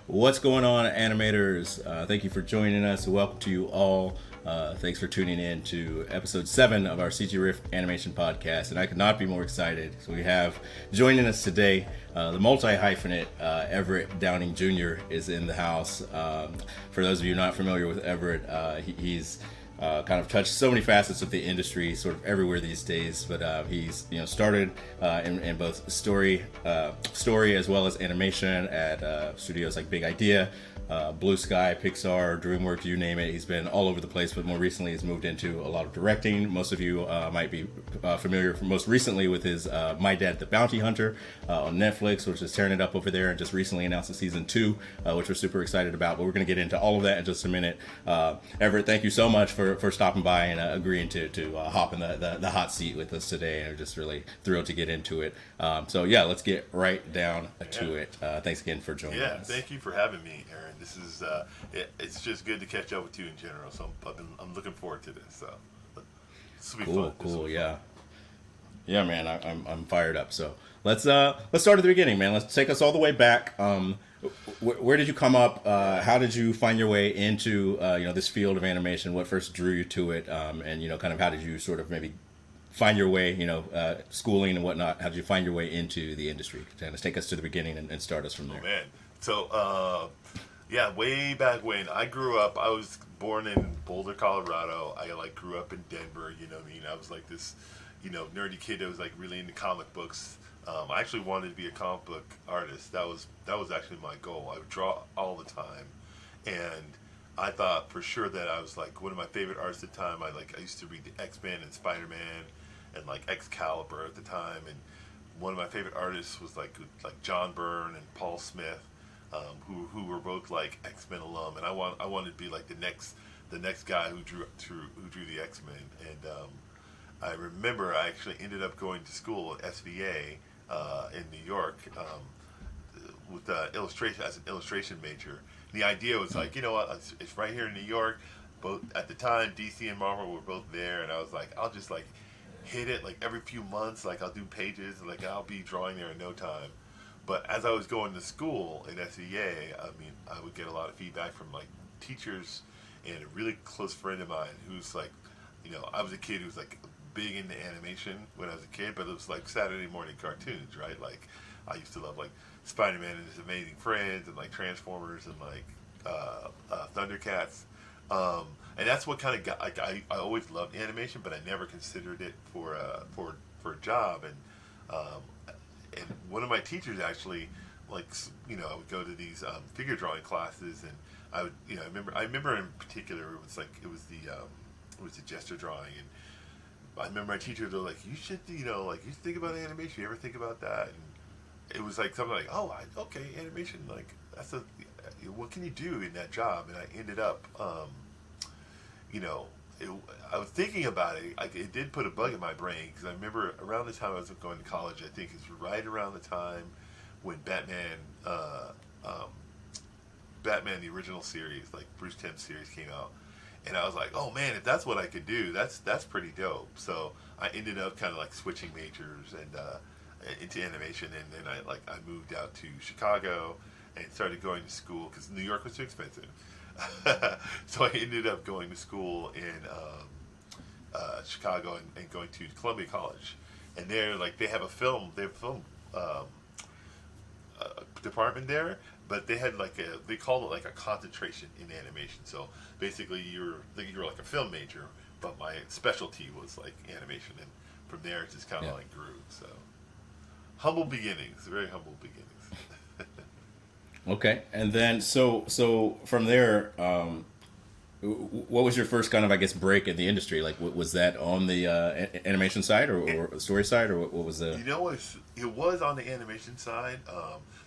What's going on, animators? Thank you for joining us. Welcome to you all. Thanks for tuning in to episode 7 of our CG RIFF animation podcast. And I could not be more excited. So we have joining us today the multi-hyphenate Everett Downing Jr. is in the house. For those of you not familiar with Everett, he's kind of touched so many facets of the industry, sort of everywhere these days. But he's started in both story as well as animation at studios like Big Idea, Blue Sky, Pixar, DreamWorks, you name it. He's been all over the place, but more recently he's moved into a lot of directing. Most of you might be familiar most recently with his My Dad the Bounty Hunter on Netflix, which is tearing it up over there, and just recently announced a season 2, which we're super excited about. But we're going to get into all of that in just a minute. Everett, thank you so much for stopping by and agreeing to hop in the hot seat with us today. And we're just really thrilled to get into it. So yeah, let's get right down to it. Thanks again for joining us. Yeah, thank you for having me, Aaron. This is it's just good to catch up with you in general. So I'm looking forward to this. So this will be fun. Cool, yeah, man. I'm fired up. So let's start at the beginning, man. Let's take us all the way back. Where did you come up? How did you find your way into this field of animation? What first drew you to it? And kind of how did you sort of maybe find your way? Schooling and whatnot. How did you find your way into the industry? Kind of take us to the beginning and start us from there. Oh man. So yeah, way back when I grew up, I was born in Boulder, Colorado. I grew up in Denver. You know what I mean? I was like this, nerdy kid that was like really into comic books. I actually wanted to be a comic book artist. That was actually my goal. I would draw all the time, and I thought for sure that I was like one of my favorite artists at the time. I used to read the X-Men and Spider-Man, and like Excalibur at the time. And one of my favorite artists was like John Byrne and Paul Smith, who were both like X-Men alum. And I wanted to be like the next guy who drew the X-Men. And I remember I actually ended up going to school at SVA in New York with illustration as an illustration major. The idea was like, you know what, it's right here in New York. Both at the time, DC and Marvel were both there, and I was like, I'll just like hit it like every few months. Like I'll do pages, and like I'll be drawing there in no time. But as I was going to school at SVA, I mean, I would get a lot of feedback from like teachers and a really close friend of mine who's like, I was a kid who was like big into animation when I was a kid, but it was like Saturday morning cartoons, right? Like I used to love like Spider-Man and His Amazing Friends and like Transformers and like Thundercats. And that's what kind of got, like I always loved animation, but I never considered it for a job. And one of my teachers actually, like, I would go to these figure drawing classes, and I would, I remember in particular it was the gesture drawing, and I remember my teacher was like, you should, you should think about animation. You ever think about that? And it was like something like, okay, animation, like what can you do in that job? And I ended up, I was thinking about it. It did put a bug in my brain because I remember around the time I was going to college, I think it's right around the time when Batman the original series, like Bruce Timm's series, came out. And I was like, oh man, if that's what I could do, that's pretty dope. So I ended up kind of like switching majors and into animation, and then I moved out to Chicago and started going to school because New York was too expensive. So I ended up going to school in Chicago and going to Columbia College, and they have a film department there, but they had they called it like a concentration in animation. So basically you're like a film major, but my specialty was like animation, and from there it just kind of grew. So humble beginnings, very humble beginnings. Okay, and then so from there, what was your first kind of, I guess, break in the industry? Like, was that on the animation side or story side, or what was the? It was on the animation side.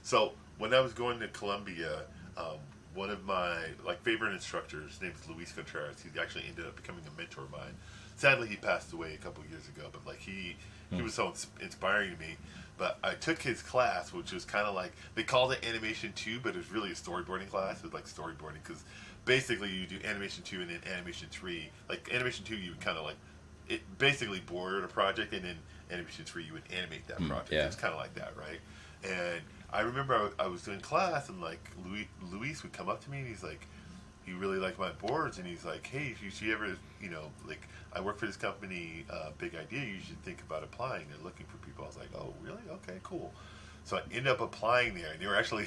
So when I was going to Columbia, one of my favorite instructors, his name is Luis Contreras. He actually ended up becoming a mentor of mine. Sadly, he passed away a couple of years ago, but he was so inspiring to me. But I took his class, which was kind of like, they called it Animation 2, but it was really a storyboarding class. It was like storyboarding, because basically you do Animation 2 and then Animation 3. Like Animation 2, you would kind of it basically board a project, and then Animation 3, you would animate that project. Yeah. It's kind of like that, right? And I remember I was doing class, and like Luis would come up to me, and he's like, he really liked my boards, and he's like, hey, if you ever, like, I work for this company, Big Idea, you should think about applying. They're looking for people. I was like, oh, really? Okay, cool. So I ended up applying there, and they were actually,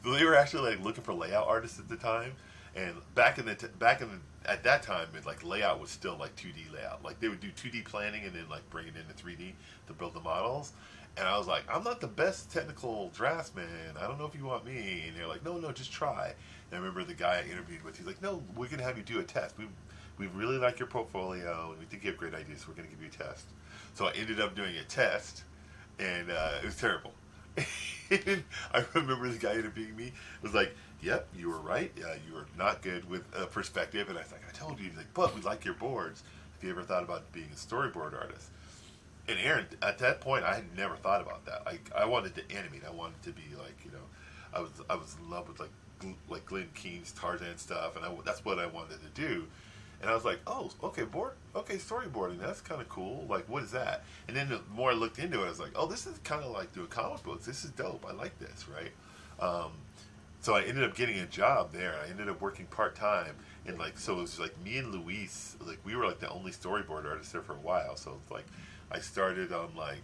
like looking for layout artists at the time. And at that time, like layout was still like 2D layout. Like they would do 2D planning and then like bring it into 3D to build the models. And I was like, I'm not the best technical draftsman. I don't know if you want me. And they're like, no, just try. And I remember the guy I interviewed with, he's like, no, we're going to have you do a test. We really like your portfolio, and we think you have great ideas, so we're going to give you a test. So I ended up doing a test, and it was terrible. I remember the guy interviewing me was like, yep, you were right. You were not good with perspective. And I was like, I told you. He's like, but we like your boards. Have you ever thought about being a storyboard artist? And Aaron, at that point, I had never thought about that. I wanted to animate. I wanted to be like, I was in love with like Glenn Keane's Tarzan stuff, and that's what I wanted to do. And I was like, oh, okay, storyboarding, that's kind of cool. Like, what is that? And then the more I looked into it, I was like, oh, this is kind of like doing comic books. This is dope. I like this, right? So I ended up getting a job there. I ended up working part-time. And, like, so it was, like, me and Luis, like, we were, like, the only storyboard artists there for a while. So, it's like, I started on, like,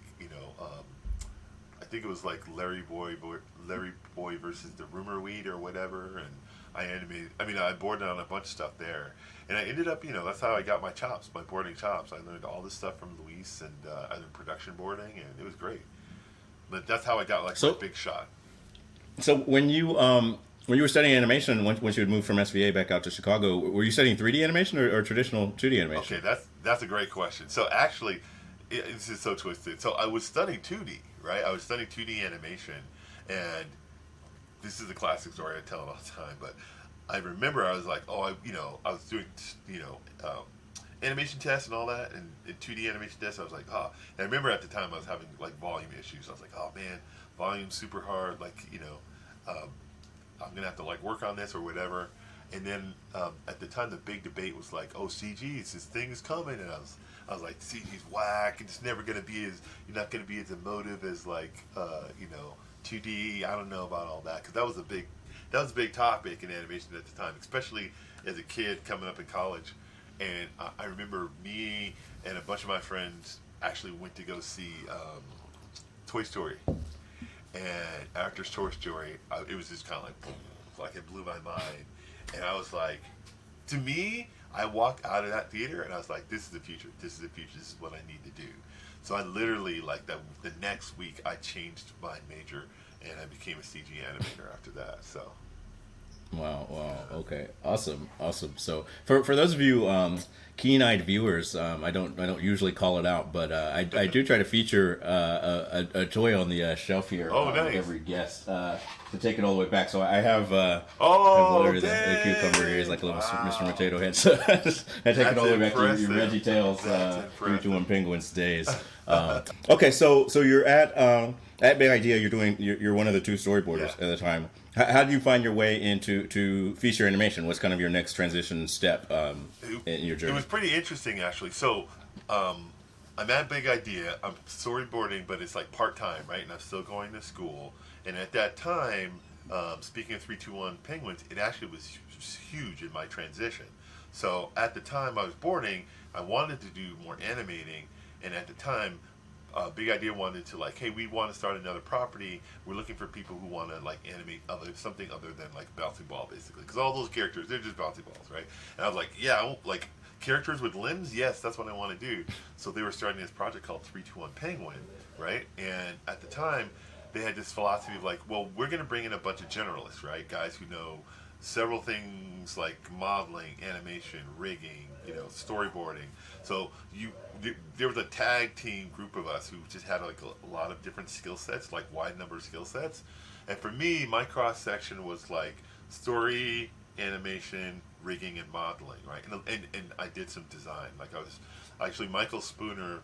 I think it was, like, Larry Boy versus the Rumor Weed or whatever. And I boarded on a bunch of stuff there. And I ended up, that's how I got my chops, my boarding chops. I learned all this stuff from Luis, and I learned production boarding, and it was great. But that's how I got, like, my big shot. So when you were studying animation, once you had moved from SVA back out to Chicago, were you studying 3D animation or traditional 2D animation? Okay, that's a great question. So actually, this is so twisted. So I was studying 2D, right? I was studying 2D animation, and this is a classic story. I tell it all the time, but I remember I was like, I was doing, animation tests and all that, and 2D animation tests. I was like, and I remember at the time I was having like volume issues. I was like, oh man, volume's super hard. Like, I'm gonna have to like work on this or whatever. And then at the time, the big debate was like, oh, CG's, this thing is coming, and I was like, CG's whack. It's never gonna be you're not gonna be as emotive as like 2D. I don't know about all that, because that was a big topic in animation at the time, especially as a kid coming up in college. And I remember me and a bunch of my friends actually went to go see Toy Story. And after Toy Story, it was just kind of like it blew my mind. And I was like, to me, I walked out of that theater and I was like, this is the future. This is the future. This is what I need to do. So I literally, like, the next week, I changed my major and I became a CG animator after that. So. Wow. Okay. Awesome. So for those of you keen-eyed viewers, I don't usually call it out, but I do try to feature a toy on the shelf here nice. with every guest to take it all the way back. So I have literally the cucumber here is like a little Mr. Potato Head. So I take it all the way back to your Reggie Tales 3-2-1 Penguins days. Okay, so you're at Big Idea. You're one of the two storyboarders at the time. How do you find your way into feature animation? What's kind of your next transition step in your journey? It was pretty interesting, actually. So I'm at Big Idea. I'm storyboarding, but it's like part-time, right? And I'm still going to school. And at that time, speaking of 3-2-1 Penguins, it actually was huge in my transition. So at the time I was boarding, I wanted to do more animating. And at the time, Big Idea wanted to, like, hey, we want to start another property. We're looking for people who want to, like, animate something other than, like, bouncing ball, basically. Because all those characters, they're just bouncy balls, right? And I was like, like, characters with limbs? Yes, that's what I want to do. So they were starting this project called 3-2-1 Penguin, right? And at the time, they had this philosophy of, like, well, we're going to bring in a bunch of generalists, right? Guys who know several things like modeling, animation, rigging, storyboarding. So there was a tag team group of us who just had like a lot of different skill sets, like wide number of skill sets. And for me, my cross section was like story, animation, rigging, and modeling, right? And I did some design. Like I was actually Michael Spooner,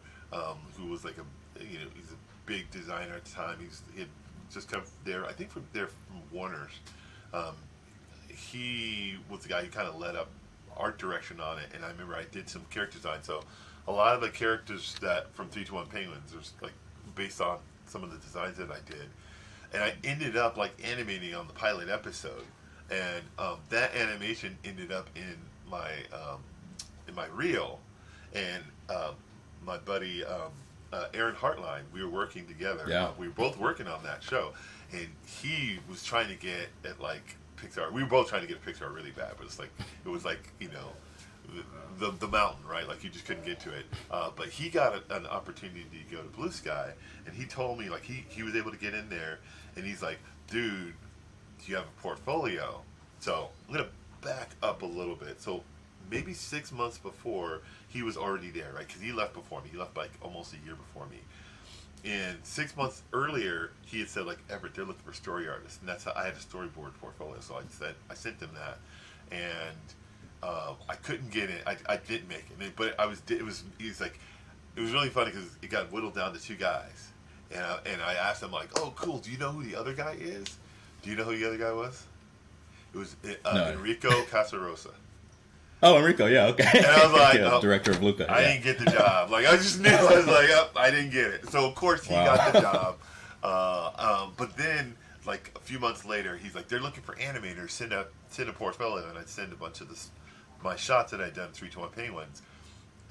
who was like he's a big designer at the time. He had just come there, I think from Warner's. He was the guy who kind of led up art direction on it, and I remember I did some character design. So a lot of the characters that from 3-2-1 Penguins was like based on some of the designs that I did. and I ended up like animating on the pilot episode, and that animation ended up in my reel, and my buddy Aaron Hartline, we were working together. Yeah. We were both working on that show, and he was trying to get at like Pixar. We were both trying to get a Pixar really bad, but it was like the mountain, right? Like you just couldn't get to it. But he got an opportunity to go to Blue Sky, and he told me like he was able to get in there, and he's like, dude, do you have a portfolio? So I'm gonna back up a little bit. So maybe 6 months before, he was already there, right? Because he left before me. He left like almost a year before me. And 6 months earlier, he had said like, Everett, they're looking for story artists, and that's how I had a storyboard portfolio. So I sent him that, and I couldn't get it. I didn't make it, but it was really funny because it got whittled down to 2 guys, and I asked him like, oh cool, do you know who the other guy is? Do you know who the other guy was? It was No. Enrico Casarosa. Oh, Enrico, yeah, okay. And I was like, yeah, director of Luca. I didn't get the job. Like I just knew. I was like, oh, I didn't get it. So of course he got the job. But then like a few months later, he's like, they're looking for animators. Send a portfolio, and I'd send a bunch of my shots that I'd done 321 Penguins,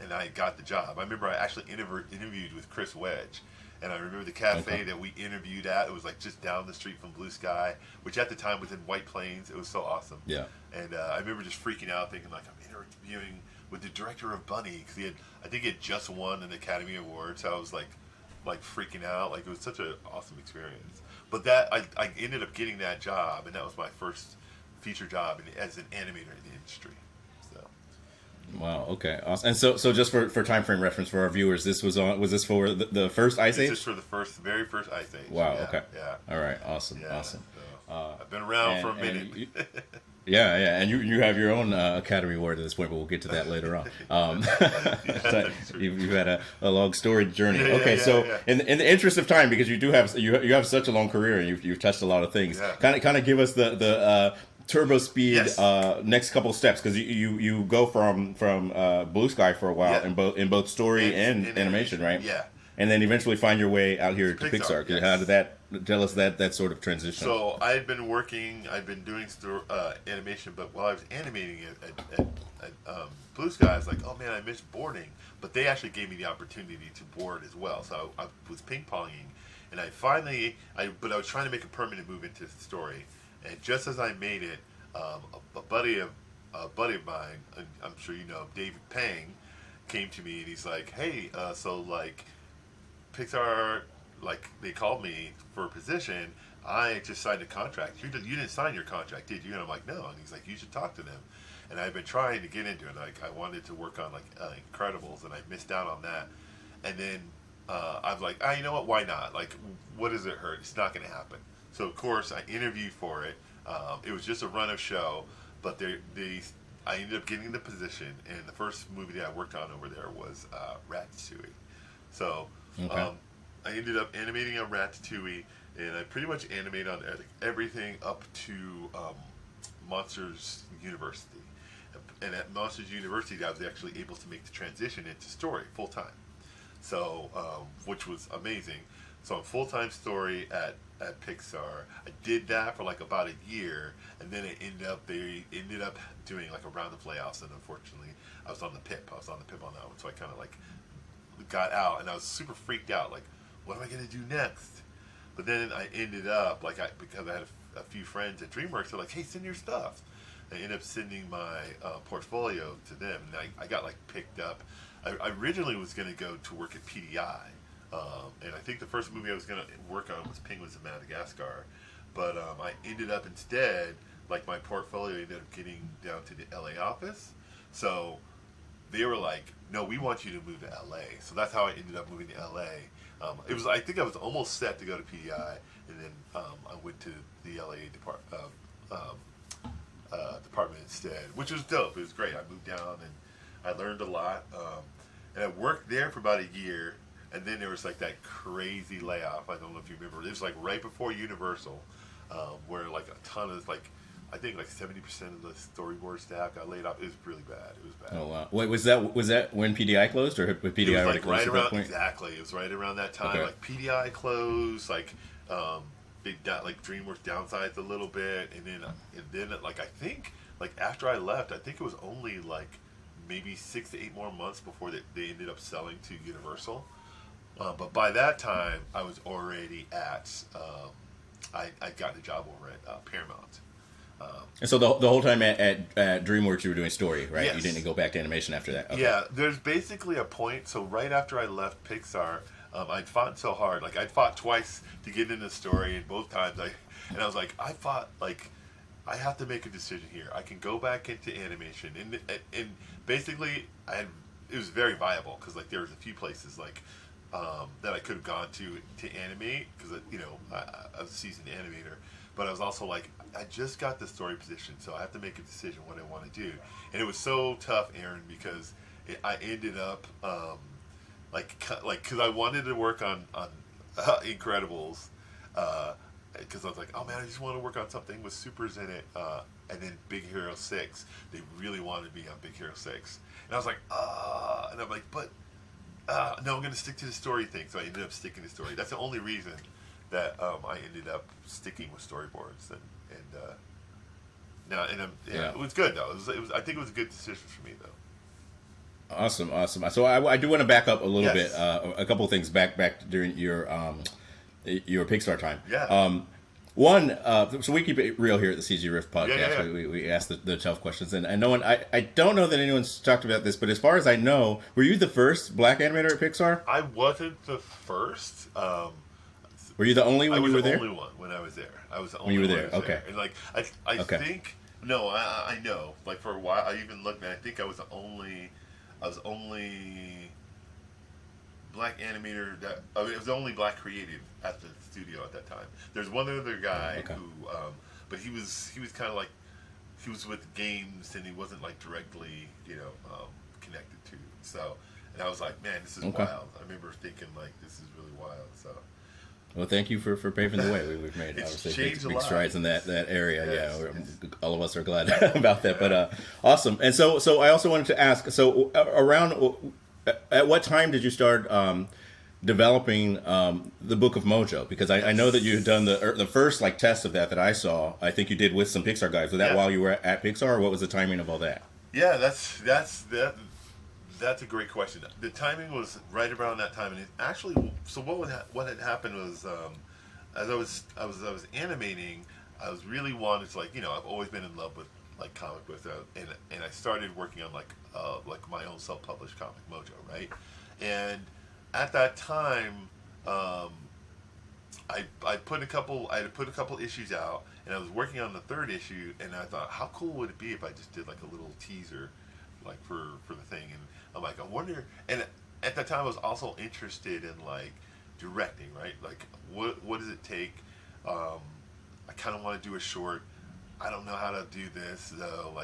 and I got the job. I remember I actually interviewed with Chris Wedge. And I remember the cafe that we interviewed at. It was like just down the street from Blue Sky, which at the time was in White Plains. It was so awesome. Yeah. And I remember just freaking out, thinking like I'm interviewing with the director of Bunny, because I think he had just won an Academy Award. So I was like freaking out. Like it was such an awesome experience. But that I ended up getting that job, and that was my first feature job as an animator in the industry. Wow. Okay. Awesome. And so just for time frame reference for our viewers, was this for the first Ice Age? This is for the very first Ice Age. Wow. Yeah, okay. Yeah. All right. Awesome. Yeah, Awesome. So, I've been around for a minute. Yeah, and you have your own Academy Award at this point, but we'll get to that later on. You've had a long storied journey. In the interest of time, because you have such a long career and you've touched a lot of things. Yeah. Kind of give us the turbo speed Yes. next couple of steps, because you go from Blue Sky for a while in both story and animation, right? Yeah. And then eventually find your way out here to Pixar. Yes. How did that tell us that sort of transition? So I've been doing animation, but while I was animating it at Blue Sky, I was like, oh man, I missed boarding. But they actually gave me the opportunity to board as well. So I was ping-ponging, and but I was trying to make a permanent move into the story. And just as I made it, a buddy of mine, and I'm sure you know, David Pang, came to me and he's like, hey, so like Pixar, like they called me for a position. I just signed a contract. You didn't sign your contract, did you? And I'm like, no. And he's like, you should talk to them. And I've been trying to get into it. Like I wanted to work on like Incredibles, and I missed out on that. And then I'm like, you know what? Why not? Like, what does it hurt? It's not going to happen. So of course I interviewed for it. It was just a run of show, but I ended up getting the position. And the first movie that I worked on over there was Ratatouille. So I ended up animating on Ratatouille, and I pretty much animate on everything up to Monsters University. And at Monsters University, I was actually able to make the transition into story full time. So, which was amazing. So I'm full-time story at Pixar. I did that for like about a year, and then they ended up doing like a round of layoffs, and unfortunately I was on the PIP. on that one, so I kind of like got out, and I was super freaked out, like, what am I going to do next? But then I ended up, because I had a few friends at DreamWorks, they're like, hey, send your stuff. I ended up sending my portfolio to them, and I got like picked up. I originally was going to go to work at PDI, and I think the first movie I was going to work on was Penguins of Madagascar, but I ended up instead, like my portfolio ended up getting down to the LA office, so they were like, no, we want you to move to LA. So that's how I ended up moving to LA. I think I was almost set to go to PDI, and then I went to the LA department instead, which was dope. It was great. I moved down and I learned a lot. And I worked there for about a year, and then there was like that crazy layoff. I don't know if you remember. It was like right before Universal, where like a ton of I think like 70% of the storyboard staff got laid off. It was really bad. It was bad. Oh wow! Wait, was that when PDI closed, or when PDI it was already like closed right at around that point? Exactly. It was right around that time. Okay. Like PDI closed. Like like DreamWorks downsized a little bit, and then like I think like after I left, I think it was only like maybe 6 to 8 more months before they ended up selling to Universal. But by that time, I was already at I got a job over at Paramount. And so the whole time at DreamWorks, you were doing story, right? Yes. You didn't go back to animation after that. Okay. Yeah, there's basically a point. So right after I left Pixar, I'd fought so hard. Like I'd fought twice to get into story, and both times I was like, I fought like I have to make a decision here. I can go back into animation, and basically it was very viable because like there was a few places like that I could have gone to animate because I was a seasoned animator, but I was also like I just got the story position, so I have to make a decision what I want to do, and it was so tough, Aaron, because I ended up because I wanted to work on Incredibles. Because I was like, oh man, I just want to work on something with supers in it. And then Big Hero 6, they really wanted me on Big Hero 6. And I was like, and I'm like, but no, I'm going to stick to the story thing. So I ended up sticking to story. That's the only reason that I ended up sticking with storyboards. It was good though. I think it was a good decision for me though. Awesome. So I do want to back up a little Yes. bit. A couple of things back during your Pixar time. Yeah. One, so we keep it real here at the CG Riff podcast. Yeah. We ask the tough questions, and no one. I don't know that anyone's talked about this, but as far as I know, were you the first black animator at Pixar? I wasn't the first. Were you the only one you were there? I was the only one when I was there. I was the When only you were one there, I was okay. And like I Okay. think no, I know. Like for a while, I even looked, and I think I was the only black animator that it was the only black creative at the studio at that time. There's one other guy Okay. who, but he was kind of like he was with games, and he wasn't like directly connected to. So, and I was like, man, this is Okay. wild. I remember thinking like this is really wild. So. Well, thank you for paving the way. We've made It's obviously changed a big lot. strides in that area. Yes, Yeah, yes. all of us are glad about that. But awesome. And so I also wanted to ask. So around at what time did you start developing the Book of Mojo? Because I know that you had done the first like test of that I saw. I think you did with some Pixar guys. Was that Yeah. while you were at Pixar, or what was the timing of all that? Yeah, that's a great question. The timing was right around that time, and it actually. So what had happened was, as I was animating, I was really wanted to I've always been in love with like comic books, and I started working on like my own self-published comic Mojo, right? And at that time, I put a couple issues out, and I was working on the third issue, and I thought, how cool would it be if I just did like a little teaser, like for the thing, and I'm like, I wonder, and at that time I was also interested in like directing, right? Like what does it take? I kind of want to do a short. I don't know how to do this though,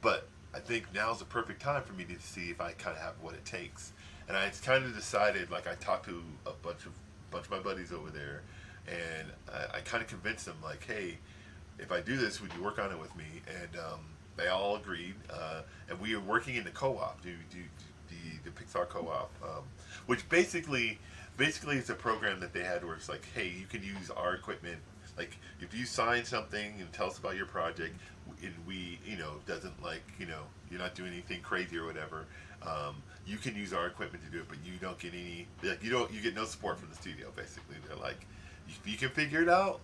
but I think now's the perfect time for me to see if I kind of have what it takes. And I kind of decided, like I talked to a bunch of my buddies over there, and I kind of convinced them, like, hey, if I do this, would you work on it with me? And they all agreed, and we are working in the co-op, the Pixar co-op, which basically it's a program that they had where it's like, hey, you can use our equipment. Like, if you sign something and tell us about your project, and we, doesn't you're not doing anything crazy or whatever, you can use our equipment to do it, but you don't get any, you get no support from the studio, basically. They're like, if you can figure it out,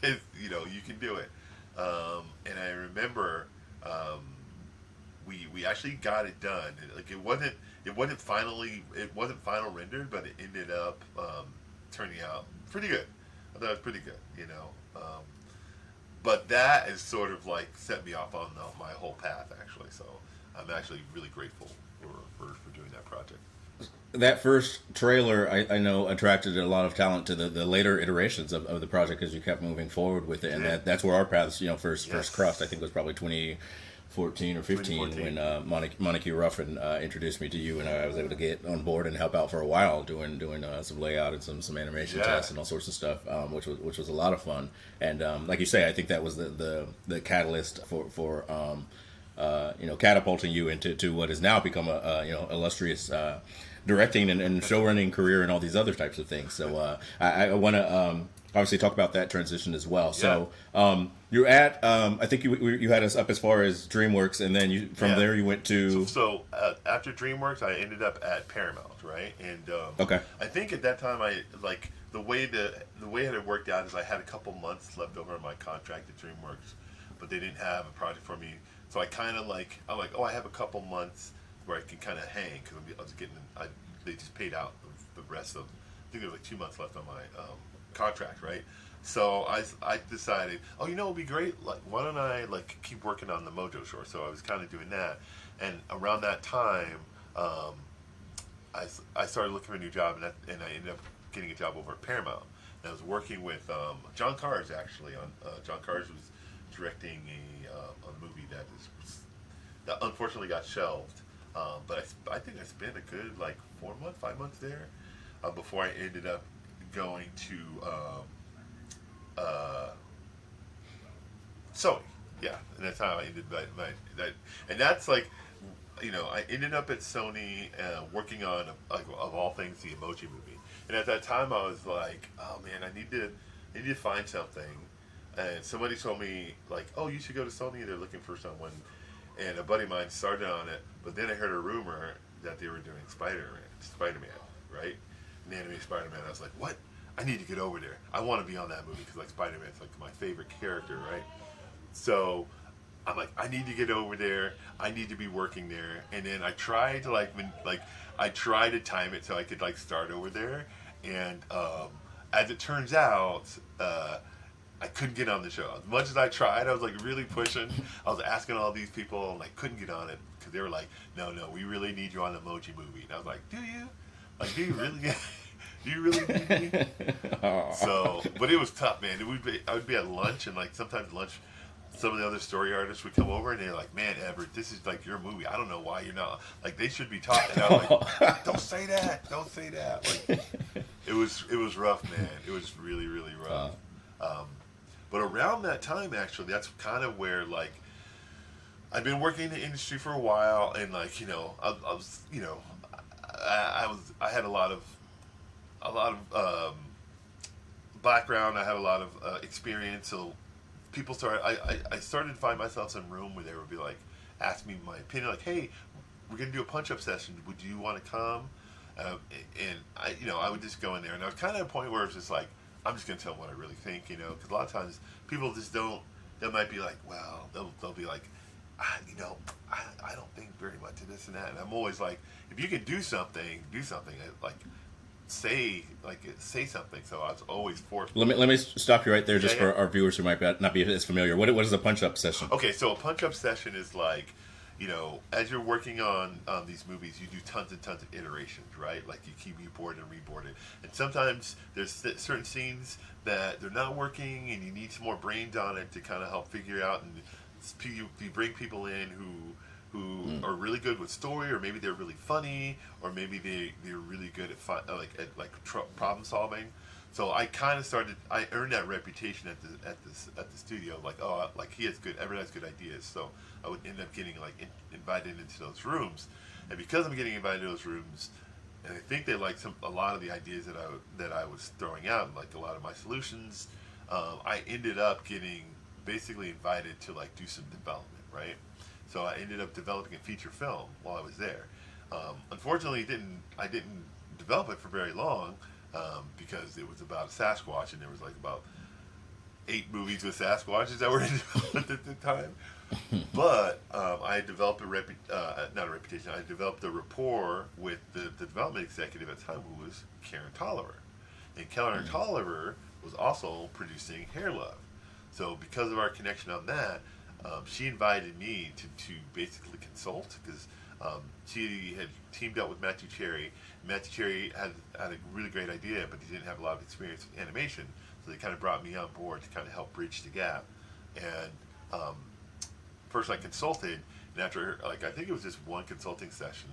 you can do it. And I remember, we actually got it done. Like, it wasn't final rendered, but it ended up turning out pretty good. I thought it was pretty good, but that has sort of like set me off on my whole path, actually. So I'm actually really grateful for doing that project. That first trailer, I know, attracted a lot of talent to the later iterations of the project as you kept moving forward with it, and that's where our paths, first crossed. I think it was probably 2014 or 15 when Monica Ruffin introduced me to you, and I was able to get on board and help out for a while doing some layout and some animation tests and all sorts of stuff, which was a lot of fun. And like you say, I think that was the catalyst for catapulting you into what has now become a illustrious directing and show running career and all these other types of things. So I want to obviously talk about that transition as well. Yeah. So you're at, I think you had us up as far as DreamWorks, and then from there you went to. So after DreamWorks, I ended up at Paramount, right? And Okay. I think at that time, I like the way it had worked out is I had a couple months left over on my contract at DreamWorks, but they didn't have a project for me. So I kind of I'm like, oh, I have a couple months where I can kind of hang because I was getting, they just paid out the rest of, I think there was like 2 months left on my contract, right? So I decided, oh, you know, it'd be great. Like, why don't I like keep working on the Mojo short? So I was kind of doing that, and around that time, I started looking for a new job, and I ended up getting a job over at Paramount. And I was working with John Cars actually on John Cars was directing a movie that unfortunately got shelved. But I think I spent a good like 5 months there before I ended up going to Sony. Yeah, and that's how I ended that. And that's like, you know, I ended up at Sony working on, like, of all things, the Emoji Movie. And at that time, I was like, oh man, I need to find something. And somebody told me like, oh, you should go to Sony. They're looking for someone. And a buddy of mine started on it, but then I heard a rumor that they were doing Spider-Man, right? And the animated Spider-Man. I was like, what? I need to get over there. I want to be on that movie because like Spider-Man's like my favorite character, right? So I'm like, I need to get over there. I need to be working there. And then I tried to I tried to time it so I could like start over there. And as it turns out, I couldn't get on the show. As much as I tried, I was like really pushing. I was asking all these people, and I couldn't get on it because they were like, "No, we really need you on the Emoji Movie." And I was like, "Do you? Like, do you really? Do you really need me?" So, but it was tough, man. I would be at lunch, and like sometimes lunch, some of the other story artists would come over, and they're like, "Man, Everett, this is like your movie. I don't know why you're not like they should be talking." And I was like, "Don't say that. Don't say that." Like, it was rough, man. It was really rough. But around that time, actually, that's kind of where like I've been working in the industry for a while, and like I was I had a lot of background. I had a lot of experience. So people I started to find myself in a room where they would be like, ask me my opinion, like, hey, we're gonna do a punch up session. Would you want to come? And I would just go in there, and I was kind of at a point where it's just like, I'm just going to tell them what I really think, because a lot of times people just don't, they might be like, well, they'll be like, I don't think very much of this and that. And I'm always like, if you can do something, say something. So I was always for. Let me stop you right there, just for our viewers who might not be as familiar. What is a punch up session? Okay, so a punch up session is like, as you're working on these movies, you do tons and tons of iterations, right? Like you keep reboard and reboard it. And sometimes there's certain scenes that they're not working and you need some more brains on it to kind of help figure out. And you bring people in who are really good with story, or maybe they're really funny, or maybe they're really good at problem solving. So I kind of I earned that reputation at the studio, like, oh, like Everett has good ideas. So I would end up getting invited into those rooms, and because I'm getting invited to those rooms, and I think they liked a lot of the ideas that I was throwing out, like a lot of my solutions, I ended up getting basically invited to like do some development, right? So I ended up developing a feature film while I was there. Unfortunately, I didn't develop it for very long. Because it was about a Sasquatch, and there was like about 8 movies with Sasquatches that were in development at the time. But I developed not a reputation. I developed a rapport with the development executive at the time, who was Karen Tolliver, and Karen Tolliver was also producing Hair Love. So because of our connection on that, she invited me to basically consult, because she had teamed up with Matthew Cherry. Matthew Cherry had a really great idea, but he didn't have a lot of experience with animation, so they kind of brought me on board to kind of help bridge the gap. And first I consulted, and after I think it was just one consulting session,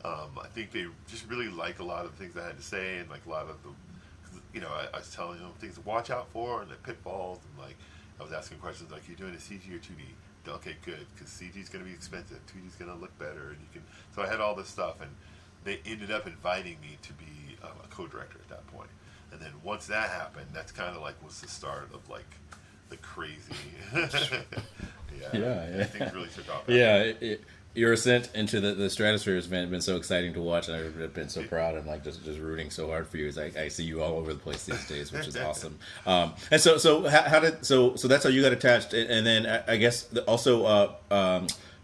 I think they just really liked a lot of the things I had to say, and like a lot of the, I was telling them things to watch out for and the pitfalls, and like I was asking questions like, "You doing a CG or 2D?" Okay, good, because CG is going to be expensive. 2D is going to look better, and you can. So I had all this stuff, and they ended up inviting me to be a co-director at that point. And then once that happened, that's kind of like was the start of like the crazy. Yeah. Things really took off. Yeah, your ascent into the stratosphere has been so exciting to watch, and I've been so proud and like just rooting so hard for you. As I see you all over the place these days, which is awesome. And so how did so that's how you got attached, and then I guess also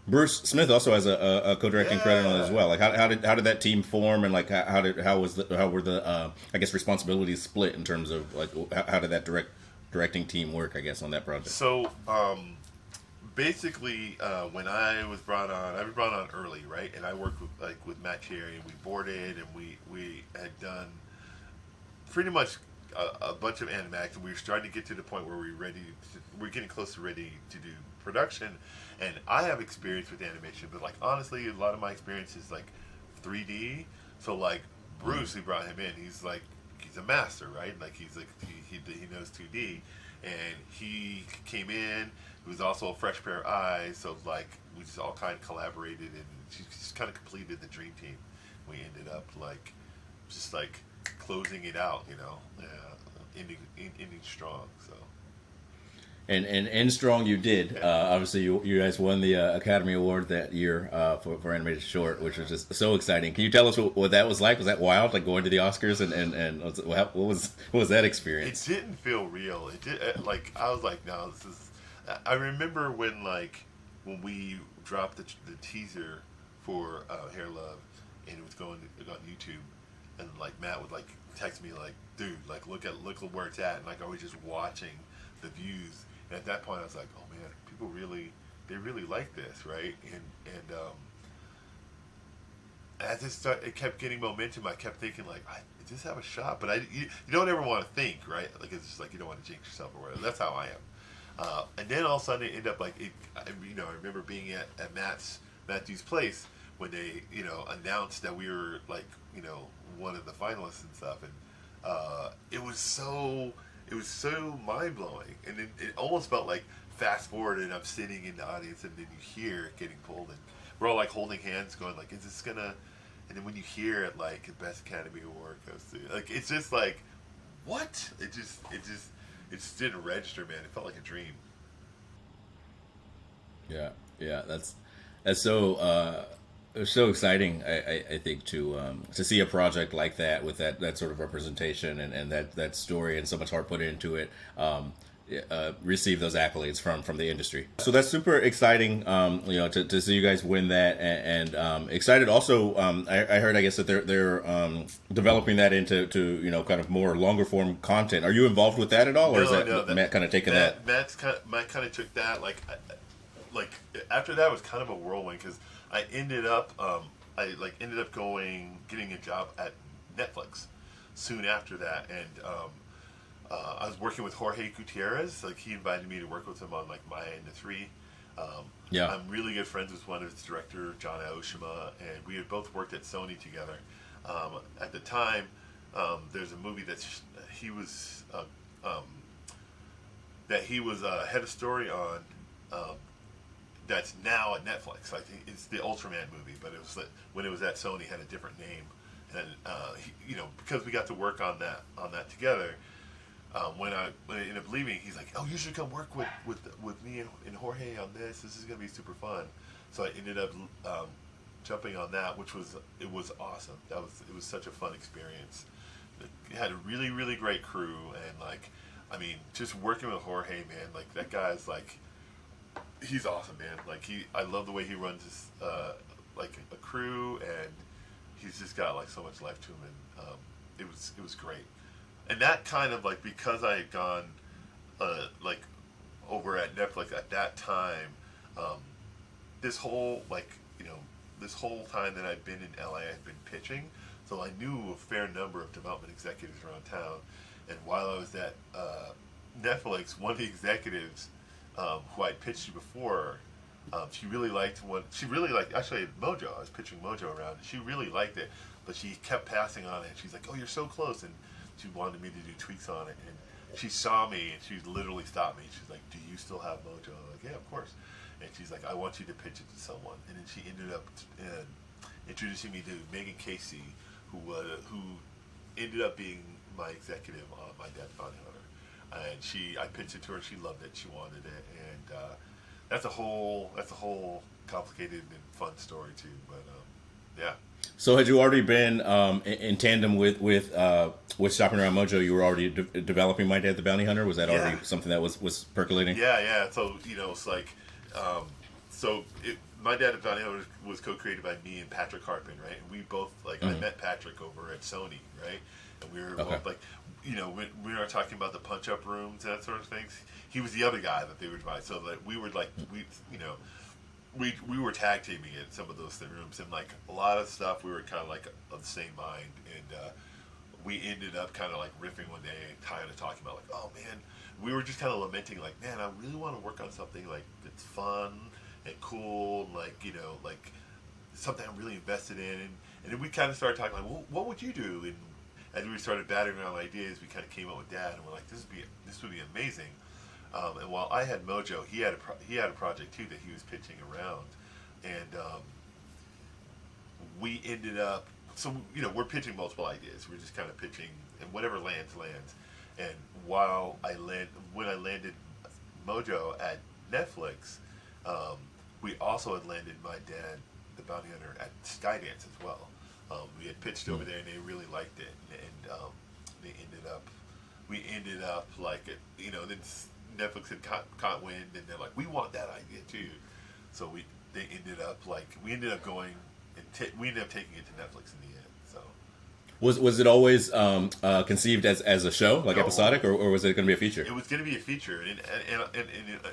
Bruce Smith also has a co-directing credit on it as well. Like how did that team form, and like how were the I guess responsibilities split in terms of like how did that directing team work, I guess, on that project? So basically, when I was brought on early, right? And I worked with Matt Cherry, and we boarded, and we had done pretty much a bunch of animatic, and we were starting to get to the point where we're getting close to ready to do production. And I have experience with animation, but like honestly, a lot of my experience is like 3D. So like Bruce, we brought him in. He's a master, right? Like he knows 2D, and he came in. It was also a fresh pair of eyes, so like we just all kind of collaborated, and just kind of completed the dream team. We ended up like just like closing it out, ending strong. So. And strong you did. Obviously, you guys won the Academy Award that year for animated short, which was just so exciting. Can you tell us what that was like? Was that wild, like going to the Oscars, and what was that experience? It didn't feel real. It did like I was like, no, this is. I remember when we dropped the teaser for Hair Love, and it was going on YouTube, and like Matt would like text me like, dude, like look where it's at, and like I was just watching the views. And at that point, I was like, "Oh man, people they really like this, right?" And as it kept getting momentum, I kept thinking like, "Does this have a shot?" But you don't ever want to think, right? Like it's just like you don't want to jinx yourself or whatever. That's how I am. And then all of a sudden, it ended up like I remember being at Matthew's place when they announced that we were like one of the finalists and stuff, and it was so mind blowing, and it almost felt like fast forward, and I'm sitting in the audience, and then you hear it getting pulled, and we're all like holding hands, going like, "Is this gonna?" And then when you hear it, like the Best Academy Award goes to, like it's just like, what? It just didn't register, man. It felt like a dream. Yeah, that's so. It was so exciting, I think, to see a project like that with that sort of representation and that story and so much heart put into it, receive those accolades from the industry. So that's super exciting, to see you guys win that, and excited also. I heard, I guess, that they're developing that into kind of more longer form content. Are you involved with that at all, or is that Matt kind of taking that? Matt kind of took that like after that was kind of a whirlwind because I ended up getting a job at Netflix soon after that, and I was working with Jorge Gutierrez. Like he invited me to work with him on like Maya and the Three. I'm really good friends with one of his director, John Aoshima, and we had both worked at Sony together. At the time, there's a movie that he was head of story on. That's now at Netflix. I think it's the Ultraman movie, but it was when it was at Sony, had a different name. And because we got to work on that together, when I ended up leaving, he's like, "Oh, you should come work with me and Jorge on this. This is gonna be super fun." So I ended up jumping on that, which was awesome. It was such a fun experience. It had a really, really great crew, and just working with Jorge, man, like that guy's like. He's awesome, man. Like I love the way he runs his like a crew, and he's just got like so much life to him, and it was great. And that kind of like because I had gone like over at Netflix at that time, this whole time that I'd been in LA, I'd been pitching, so I knew a fair number of development executives around town. And while I was at Netflix, one of the executives. Who I'd pitched to before, she really liked actually Mojo. I was pitching Mojo around. She really liked it, but she kept passing on it. She's like, "Oh, you're so close," and she wanted me to do tweaks on it. And she saw me, and she literally stopped me. She's like, "Do you still have Mojo?" I'm like, "Yeah, of course." And she's like, "I want you to pitch it to someone." And then she ended up introducing me to Megan Casey, who ended up being my executive on My Dad's Bounty Hunter, and I pitched it to her. She loved it. She wanted it, and that's a whole complicated and fun story too. But yeah. So had you already been in tandem with Shopping Around Mojo? You were already developing My Dad the Bounty Hunter. Was that already something that was percolating? Yeah. So it's like, My Dad the Bounty Hunter was co-created by me and Patrick Harpin, right? And we both I met Patrick over at Sony, right? And we were both when we were talking about the punch-up rooms and that sort of things. He was the other guy that they would buy. So we were we were tag teaming in some of those rooms, and like a lot of stuff we were kind of like of the same mind, and we ended up kind of like riffing one day and kind of talking about like, oh man, we were just kind of lamenting like, man, I really want to work on something like that's fun and cool, and like like something I'm really invested in, and then we kind of started talking like, well, what would you do? And as we started batting around ideas, we kind of came up with Dad, and we're like, this would be amazing. And while I had Mojo, he had a project too that he was pitching around, and we ended up. So we're pitching multiple ideas. We're just kind of pitching, and whatever lands. And when I landed Mojo at Netflix, we also had landed My Dad the Bounty Hunter at Skydance as well. We had pitched over there, and they really liked it, and we ended up like then Netflix had caught wind, and they're like, we want that idea too. So we ended up going and we ended up taking it to Netflix in the end. So was it always conceived as a show, like episodic, or was it going to be a feature? It was going to be a feature, and